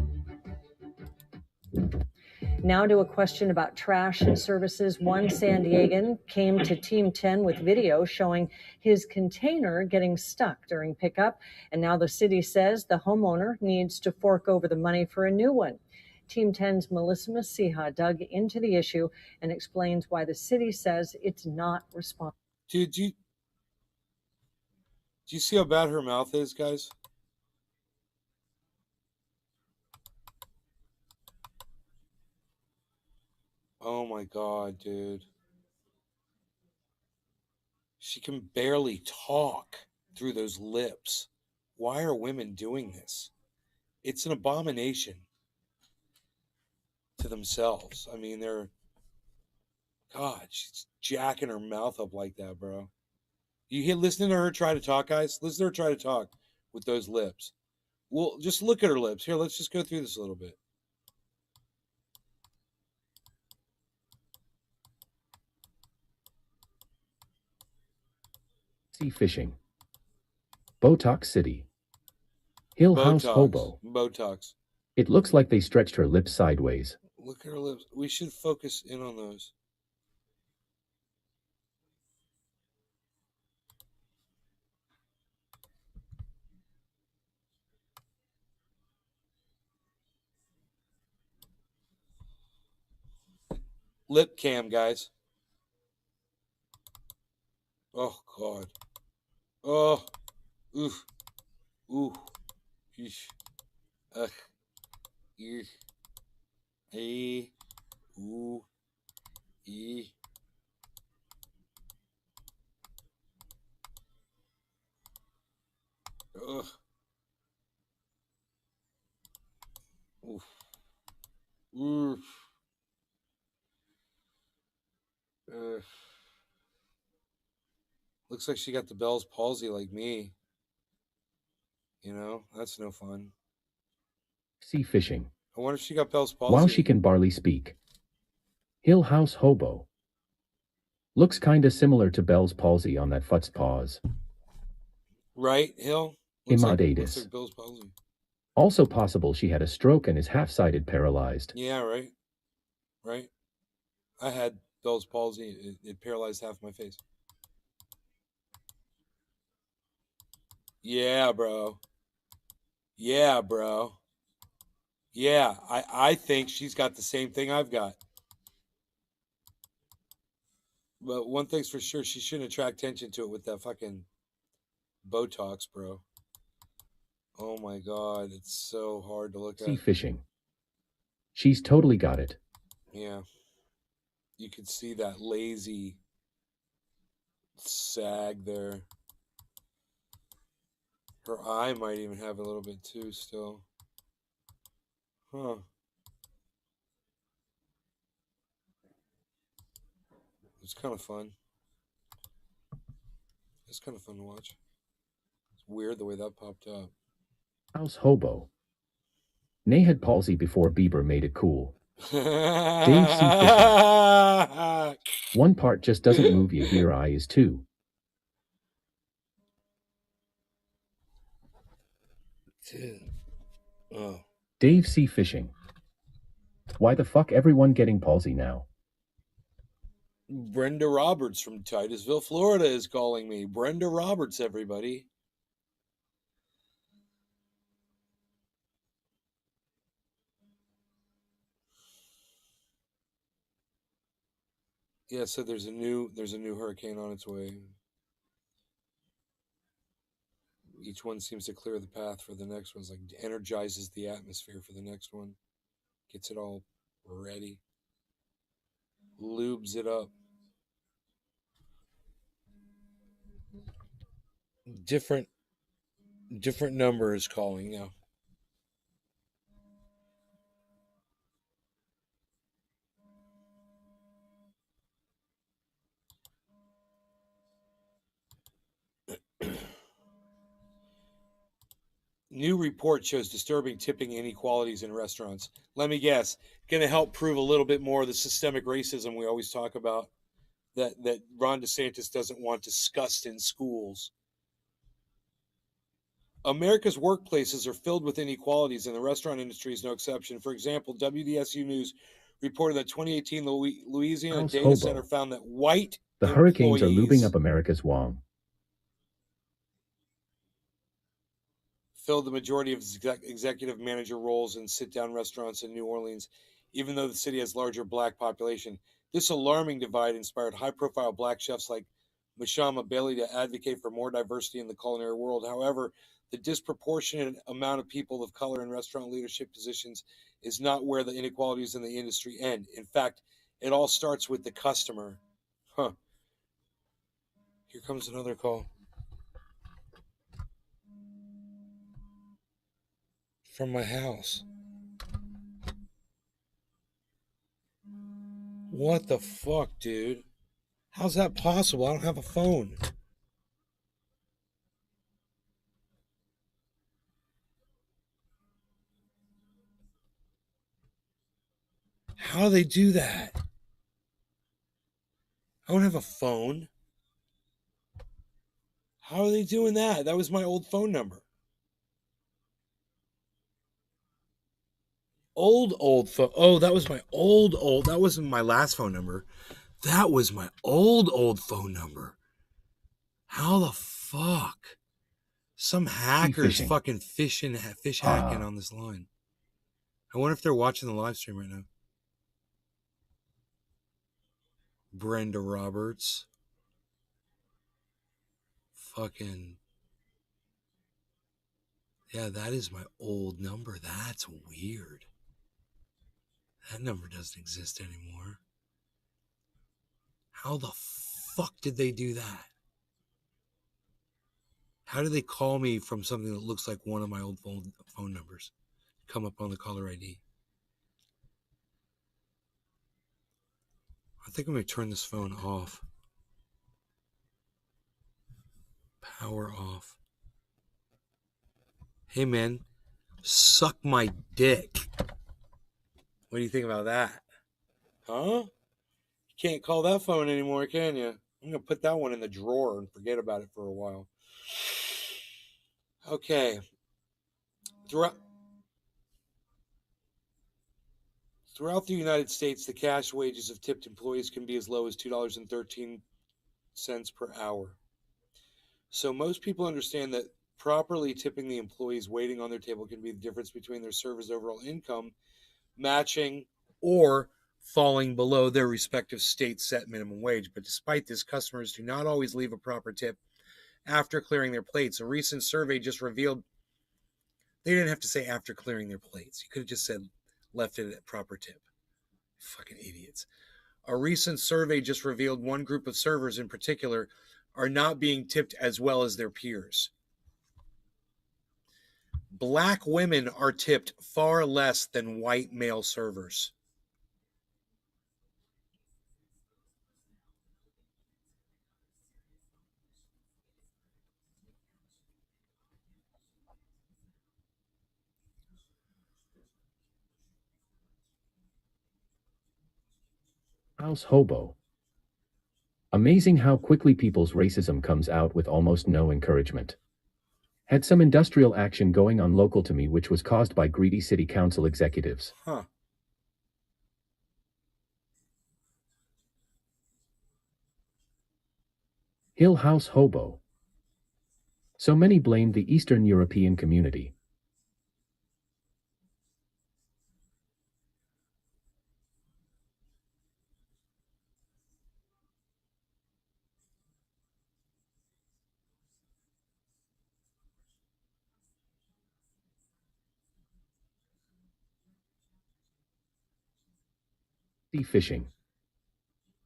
Now to a question about trash services. One San Diegan came to Team 10 with video showing his container getting stuck during pickup, and now the city says the homeowner needs to fork over the money for a new one. Team 10's Melissa Masiha dug into the issue and explains why the city says it's not responsible. Dude, do you see how bad her mouth is, guys? Oh my God, dude. She can barely talk through those lips. Why are women doing this? It's an abomination to themselves. I mean, God, she's jacking her mouth up like that, bro. You listening to her try to talk, guys? Listen to her try to talk with those lips. Well, just look at her lips. Here, let's just go through this a little bit. See fishing. Botox City. Hill House Hobo. Botox. It looks like they stretched her lips sideways. Look at her lips. We should focus in on those. Lip cam, guys. Oh, God. Oh. Oof. Ooh. Eesh. Ugh. Eesh. E. Ooh. E. Ugh. Oof. Oof. Looks like she got the Bell's palsy like me. You know, that's no fun. See fishing. I wonder if she got Bell's palsy. While she can barely speak. Hill House Hobo. Looks kinda similar to Bell's palsy on that fut's paws. Right, Hill? Looks like Bell's palsy. Also possible she had a stroke and is half-sided paralyzed. Yeah, right. Right. I had Bell's palsy. It paralyzed half my face. Yeah, bro. Yeah, bro. Yeah, I think she's got the same thing I've got. But one thing's for sure, she shouldn't attract attention to it with that fucking Botox, bro. Oh my God, it's so hard to look at. See fishing. She's totally got it. Yeah. You can see that lazy sag there. Her eye might even have a little bit too still. Huh. It's kind of fun. It's kind of fun to watch. It's weird the way that popped up. House Hobo. Nay had palsy before Bieber made it cool. Dave C. Fishing. One part just doesn't move you here. Eye is too. Oh. Dave C. Fishing. Why the fuck everyone getting palsy now? Brenda Roberts from Titusville, Florida is calling me. Brenda Roberts, everybody. Yeah, so there's a new hurricane on its way. Each one seems to clear the path for the next one. It's like energizes the atmosphere for the next one. Gets it all ready. Lubes it up. Different number is calling now. New report shows disturbing tipping inequalities in restaurants. Let me guess, going to help prove a little bit more of the systemic racism we always talk about that Ron DeSantis doesn't want discussed in schools. America's workplaces are filled with inequalities, and the restaurant industry is no exception. For example, WDSU News reported that 2018 Louisiana House Data Hobo. Center found that white The hurricanes are lubing up America's wong. Filled the majority of executive manager roles in sit-down restaurants in New Orleans, even though the city has larger black population. This alarming divide inspired high-profile black chefs like Mashama Bailey to advocate for more diversity in the culinary world. However, the disproportionate amount of people of color in restaurant leadership positions is not where the inequalities in the industry end. In fact, it all starts with the customer. Huh. Here comes another call. From my house. What the fuck, dude? How's that possible? I don't have a phone. How do they do that? I don't have a phone. How are they doing that? That was my old phone number. Old phone. Oh, that was my old. That wasn't my last phone number. That was my old phone number. How the fuck? Some hackers phishing. fucking fish hacking on this line. I wonder if they're watching the live stream right now. Brenda Roberts. Fucking. Yeah, that is my old number. That's weird. That number doesn't exist anymore. How the fuck did they do that? How do they call me from something that looks like one of my old phone numbers? Come up on the caller ID. I think I'm going to turn this phone off. Power off. Hey, man, suck my dick. What do you think about that? Huh? You can't call that phone anymore, can you? I'm going to put that one in the drawer and forget about it for a while. Okay. Throughout the United States, the cash wages of tipped employees can be as low as $2.13 per hour. So most people understand that properly tipping the employees waiting on their table can be the difference between their server's overall income matching or falling below their respective state set minimum wage. But despite this, customers do not always leave a proper tip after clearing their plates. A recent survey just revealed they didn't have to say after clearing their plates. You could have just said left it at proper tip. Fucking idiots. A recent survey just revealed one group of servers in particular are not being tipped as well as their peers. Black women are tipped far less than white male servers. House hobo. Amazing how quickly people's racism comes out with almost no encouragement. Had some industrial action going on local to me which was caused by greedy city council executives. Huh. Hill House hobo. So many blame the Eastern European community. Fishing.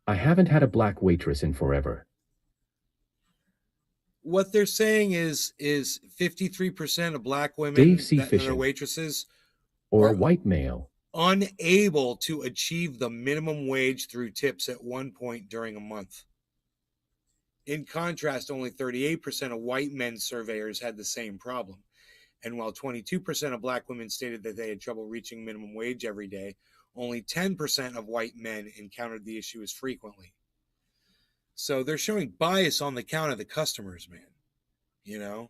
I haven't had a black waitress in forever. What they're saying is 53% of black women Dave C. that are Fishing. waitresses Or are a white male. unable to achieve the minimum wage through tips at one point during a month. In contrast, only 38% of white men surveyors had the same problem. And while 22% of black women stated that they had trouble reaching minimum wage every day, only 10% of white men encountered the issue as frequently. So they're showing bias on the count of the customers, man. You know?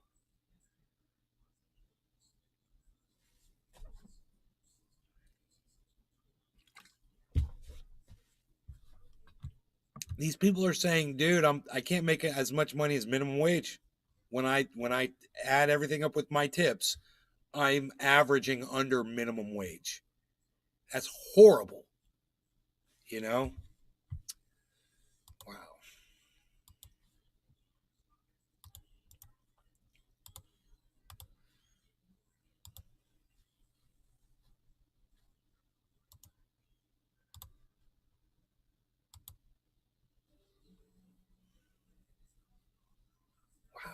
These people are saying, dude, I can't make as much money as minimum wage. When I add everything up with my tips, I'm averaging under minimum wage. That's horrible. You know? Wow. Wow.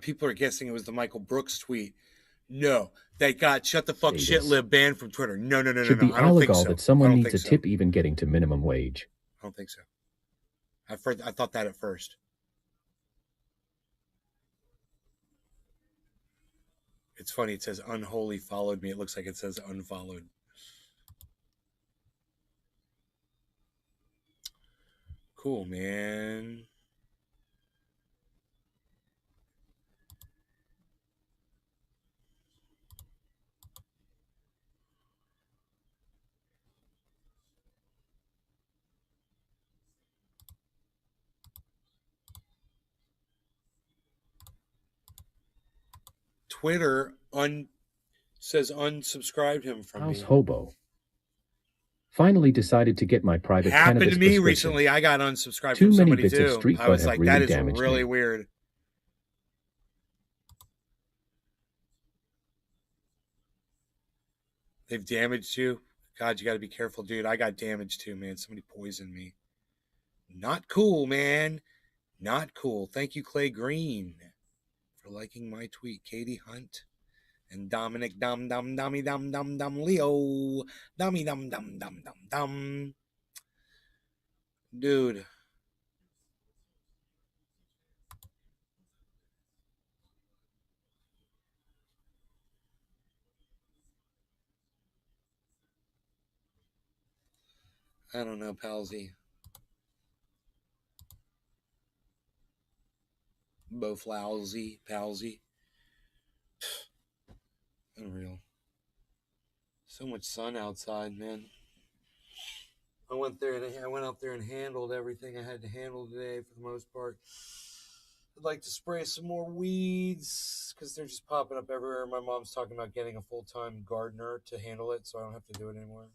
People are guessing it was the Michael Brooks tweet. No, they got shut the fuck shit Status. lib banned from Twitter. No. Should be I don't think illegal so. that someone I don't needs a think so. tip even getting to minimum wage. I don't think so. I thought that at first. It's funny. It says unholy followed me. It looks like it says unfollowed. Cool, man. Twitter says unsubscribed him from House me. hobo. Finally decided to get my private Happened cannabis to me prescription. recently. I got unsubscribed Too from many somebody bits too. of street I bud was have like, really that is damaged really me. weird. They've damaged you? God, you got to be careful, dude. I got damaged too, man. Somebody poisoned me. Not cool, man. Not cool. Thank you, Clay Green, for liking my tweet. Katie Hunt and Dominic Dum Leo. Dum. Dude. I don't know, Palsy. Both lousy, Palsy. Unreal. So much sun outside, man. I went out there and handled everything I had to handle today for the most part. I'd like to spray some more weeds because they're just popping up everywhere. My mom's talking about getting a full-time gardener to handle it, so I don't have to do it anymore.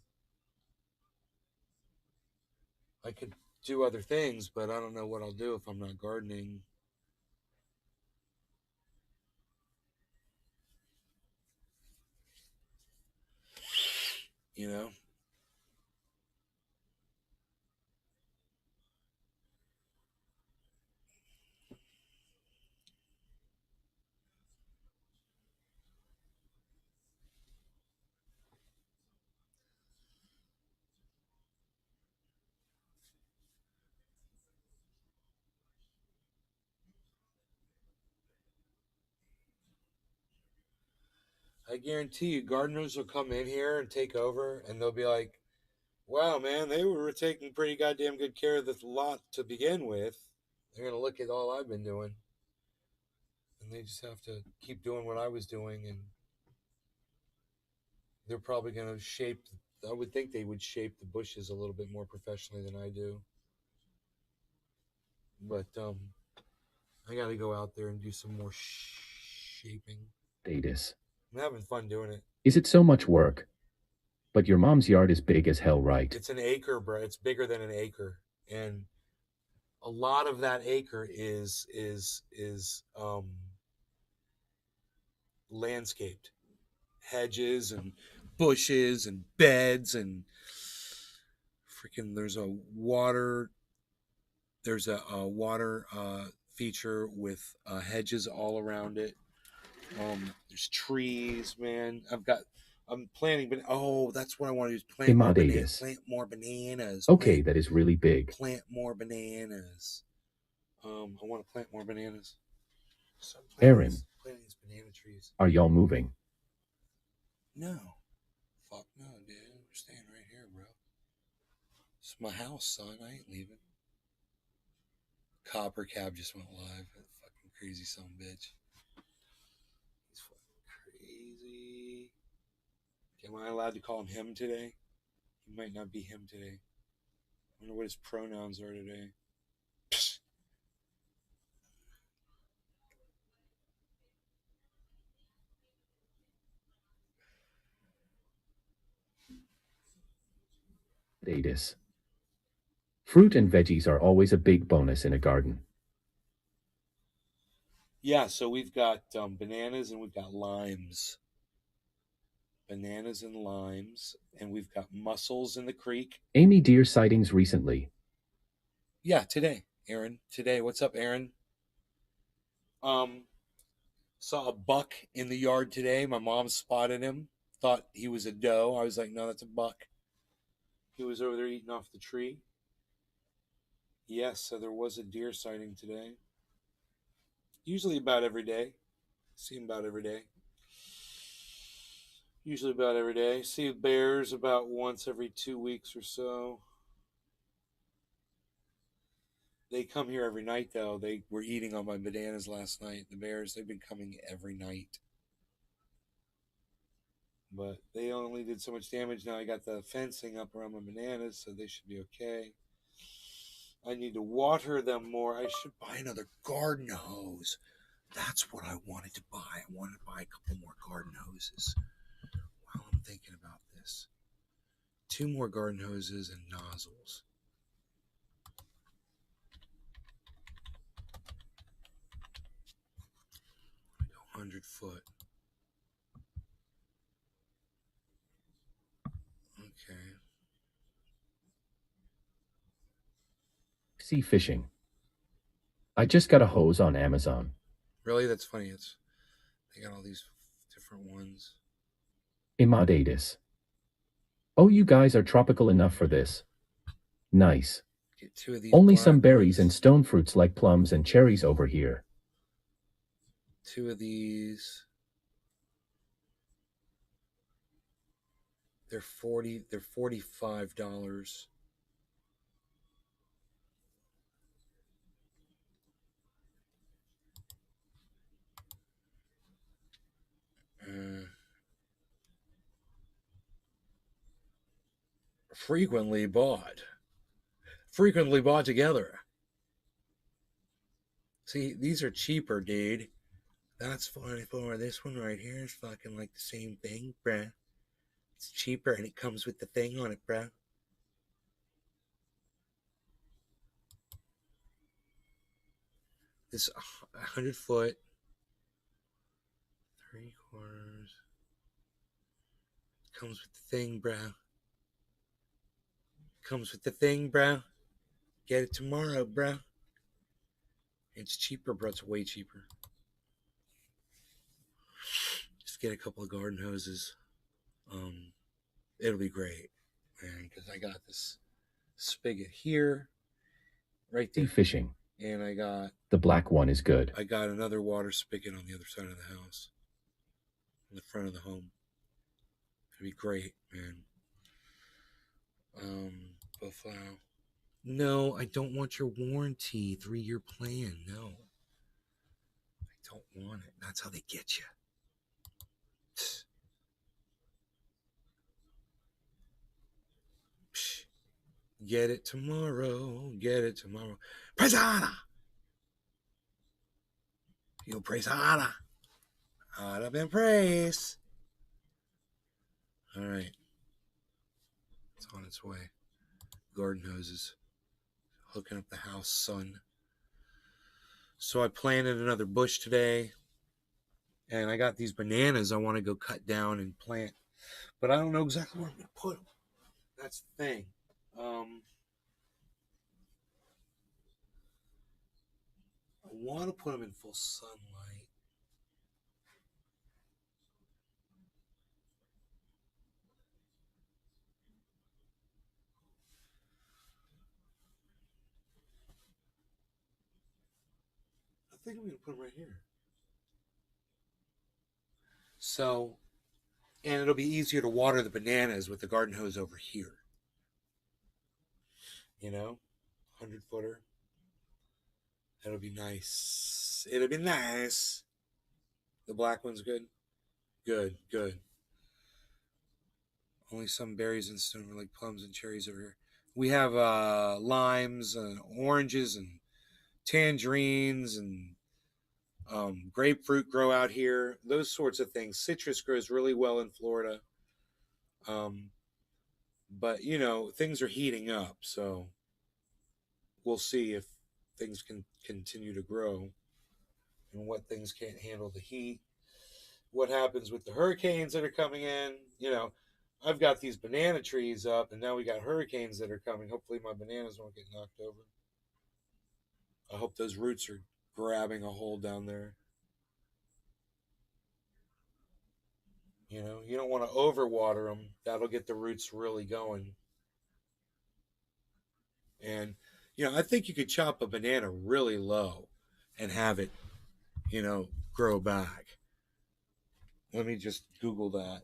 I could do other things, but I don't know what I'll do if I'm not gardening. You know? I guarantee you, gardeners will come in here and take over, and they'll be like, wow, man, they were taking pretty goddamn good care of this lot to begin with. They're going to look at all I've been doing. And they just have to keep doing what I was doing, and they're probably going to shape, I would think they would shape the bushes a little bit more professionally than I do. But I got to go out there and do some more shaping. Status. I'm having fun doing it. Is it so much work? But your mom's yard is big as hell, right? It's an acre, bro. It's bigger than an acre. And a lot of that acre is landscaped. Hedges and bushes and beds and freaking there's a water feature with hedges all around it. There's trees, man. I'm planting, but that's what I want to do. Plant more bananas. Okay, that is really big. Plant more bananas. I want to plant more bananas. So Aaron, planting these banana trees. Are y'all moving? No. Fuck no, dude. We're staying right here, bro. It's my house, son. I ain't leaving. Copper Cab just went live. That fucking crazy son of a bitch. He's fucking crazy. Am I allowed to call him today? He might not be him today. I wonder what his pronouns are today. Psst. Status. Fruit and veggies are always a big bonus in a garden. Yeah, so we've got bananas and we've got limes. Bananas and limes, and we've got mussels in the creek. Amy deer sightings recently. Yeah, today, Aaron. Today. What's up, Aaron? Saw a buck in the yard today. My mom spotted him. Thought he was a doe. I was like, no, that's a buck. He was over there eating off the tree. Yes, so there was a deer sighting today. Usually about every day. See him about every day. Usually about every day. See bears about once every 2 weeks or so. They come here every night, though. They were eating on my bananas last night. The bears, they've been coming every night. But they only did so much damage. Now I got the fencing up around my bananas, so they should be okay. I need to water them more. I should buy another garden hose. That's what I wanted to buy. I wanted to buy a couple more garden hoses while I'm thinking about this. 2 more garden hoses and nozzles. I go 100 foot. Okay. Sea fishing. I just got a hose on Amazon. Really? That's funny. They got all these different ones. Imadatus. Oh, you guys are tropical enough for this. Nice. Get 2 of these. Only some berries ones. and stone fruits like plums and cherries over here. 2 of these. They're $45. Frequently bought together. See, these are cheaper, dude. That's 44. This one right here is fucking like the same thing, bruh. It's cheaper and it comes with the thing on it, bruh. This 100 foot, 3/4. Comes with the thing, bruh. Comes with the thing, bruh. Get it tomorrow, bruh. It's cheaper, bro. It's way cheaper. Just get a couple of garden hoses. It'll be great, man, because I got this spigot here, right there. Sea fishing. And I got... The black one is good. I got another water spigot on the other side of the house. In the front of the home. It'd be great, man. Buffalo. No, I don't want your warranty 3-year plan. No. I don't want it. That's how they get you. Get it tomorrow. Get it tomorrow. Praisana! You praisana. Out of in praise. All right. It's on its way. Garden hoses. Hooking up the house, son. So I planted another bush today. And I got these bananas I want to go cut down and plant. But I don't know exactly where I'm going to put them. That's the thing. I want to put them in full sunlight. I think I'm going to put them right here. So, and it'll be easier to water the bananas with the garden hose over here. You know, 100 footer. That'll be nice. It'll be nice. The black one's good. Good. Only some berries and stone like plums and cherries over here. We have limes and oranges and tangerines and grapefruit grow out here. Those sorts of things. Citrus grows really well in Florida. But, you know, things are heating up, so we'll see if things can continue to grow and what things can't handle the heat. What happens with the hurricanes that are coming in. You know, I've got these banana trees up, and now we got hurricanes that are coming. Hopefully my bananas won't get knocked over. I hope those roots are grabbing a hold down there. You know, you don't want to overwater them. That'll get the roots really going. And, you know, I think you could chop a banana really low and have it, you know, grow back. Let me just Google that.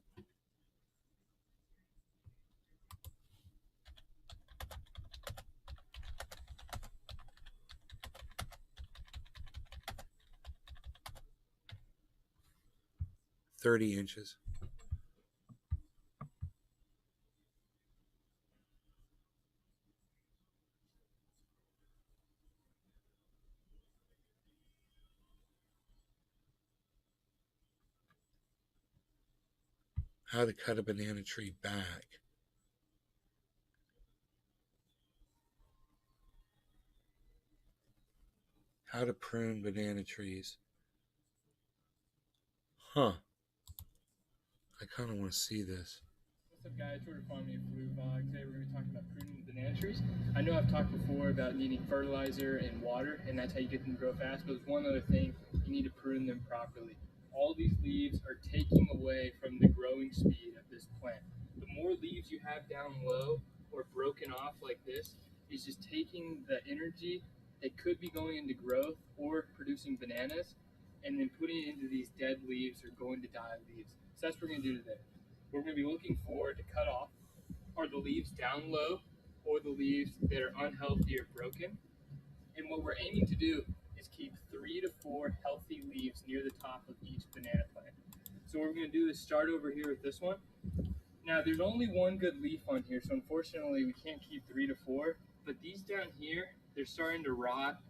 $30 inches. How to cut a banana tree back. How to prune banana trees. Huh. I kind of want to see this. What's up, guys? Jordan Farming and Blue Vlog. Today we're going to be talking about pruning the banana trees. I know I've talked before about needing fertilizer and water, and that's how you get them to grow fast, but there's one other thing: you need to prune them properly. All these leaves are taking away from the growing speed of this plant. The more leaves you have down low or broken off like this is just taking the energy that could be going into growth or producing bananas and then putting it into these dead leaves or going to die leaves. So that's what we're going to do today. We're going to be looking for to cut off are the leaves down low or the leaves that are unhealthy or broken. And what we're aiming to do is keep 3 to 4 healthy leaves near the top of each banana plant. So what we're going to do is start over here with this one. Now there's only one good leaf on here, so unfortunately we can't keep 3 to 4. But these down here, they're starting to rot.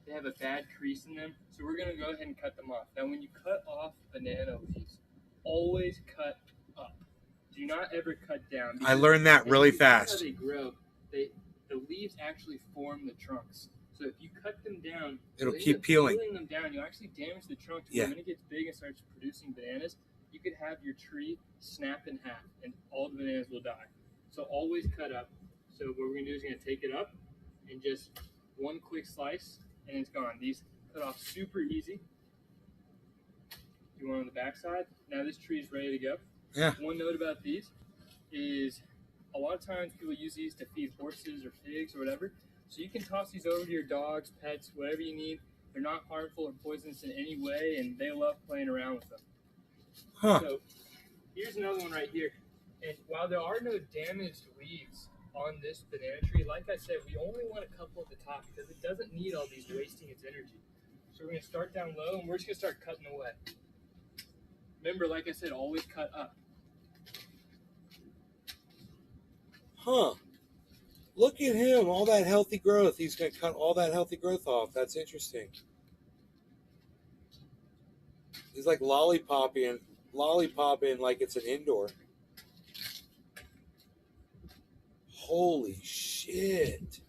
They have a bad crease in them, so we're going to go ahead and cut them off. Now when you cut off banana leaves, always cut up. Do not ever cut down. I learned that really fast. How they grow, the leaves actually form the trunks. So if you cut them down, it'll keep peeling. Peeling them down, you actually damage the trunk. Yeah. When it gets big and starts producing bananas, you could have your tree snap in half, and all the bananas will die. So always cut up. So what we're gonna do is we're gonna take it up and just one quick slice, and it's gone. These cut off super easy. Do one on the back side. Now this tree is ready to go. Yeah. One note about these is a lot of times people use these to feed horses or pigs or whatever. So you can toss these over to your dogs, pets, whatever you need. They're not harmful or poisonous in any way, and they love playing around with them. Huh. So here's another one right here. And while there are no damaged leaves on this banana tree, like I said, we only want a couple at the top because it doesn't need all these wasting its energy. So we're going to start down low, and we're just going to start cutting away. Remember, like I said, always cut up. Huh. Look at him, all that healthy growth. He's going to cut all that healthy growth off. That's interesting. He's like lollipopping like it's an indoor. Holy shit.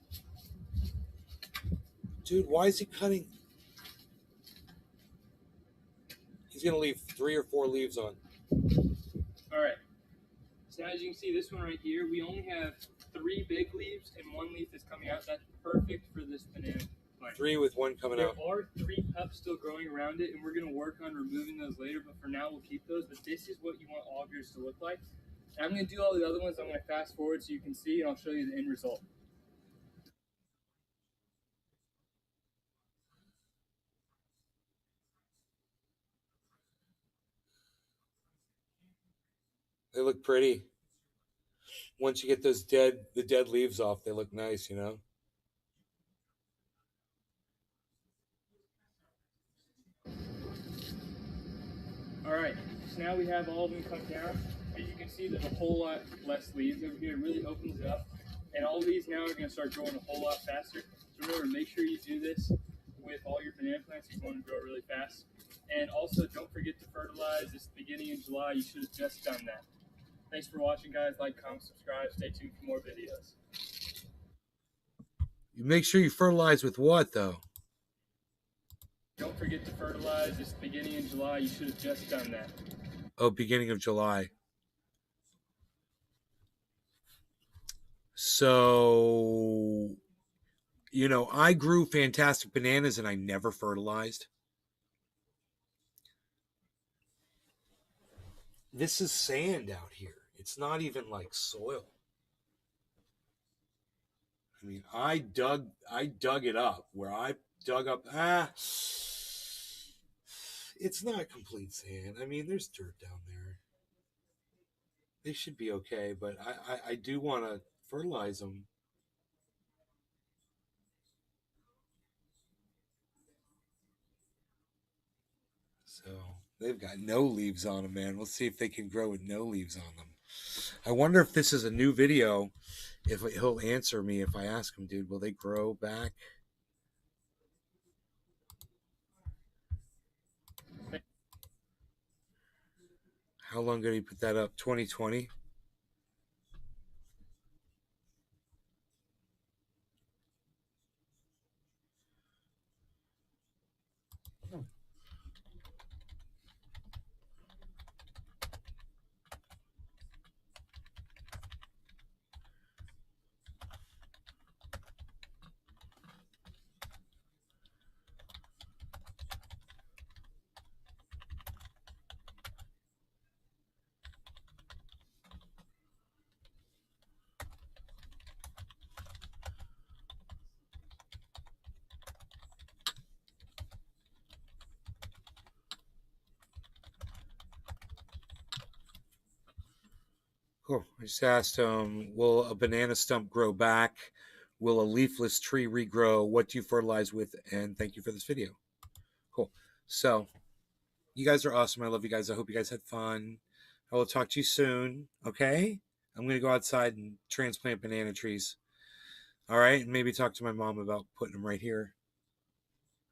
Dude, why is he cutting? He's going to leave 3 or 4 leaves on. All right. So as you can see, this one right here, we only have 3 big leaves and 1 leaf is coming out. That's perfect for this banana plant. 3 with 1 coming out. There are 3 pups still growing around it, and we're going to work on removing those later, but for now we'll keep those. But this is what you want all of yours to look like. And I'm going to do all the other ones. I'm going to fast forward so you can see, and I'll show you the end result. They look pretty. Once you get the dead leaves off, they look nice, you know? All right, so now we have all of them cut down. As you can see, there's a whole lot less leaves over here. It really opens it up. And all these now are going to start growing a whole lot faster. So remember, make sure you do this with all your banana plants if you want to grow it really fast. And also, don't forget to fertilize. It's the beginning of July. You should have just done that. Thanks for watching, guys. Like, comment, subscribe. Stay tuned for more videos. You make sure you fertilize with what, though? Don't forget to fertilize. It's the beginning of July. You should have just done that. Oh, beginning of July. So, you know, I grew fantastic bananas and I never fertilized. This is sand out here. It's not even like soil. I mean, I dug it up where I dug up. It's not complete sand. I mean, there's dirt down there. They should be okay, but I do want to fertilize them. So they've got no leaves on them, man. We'll see if they can grow with no leaves on them. I wonder if this is a new video, if he'll answer me if I ask him, dude, will they grow back? How long ago did he put that up? 2020? Cool. I just asked him, will a banana stump grow back? Will a leafless tree regrow? What do you fertilize with? And thank you for this video. Cool. So you guys are awesome. I love you guys. I hope you guys had fun. I will talk to you soon. Okay? I'm going to go outside and transplant banana trees. All right? And maybe talk to my mom about putting them right here.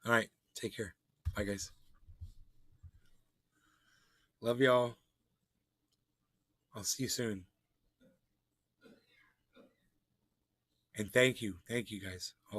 All right. Take care. Bye, guys. Love y'all. I'll see you soon. And thank you. Thank you, guys.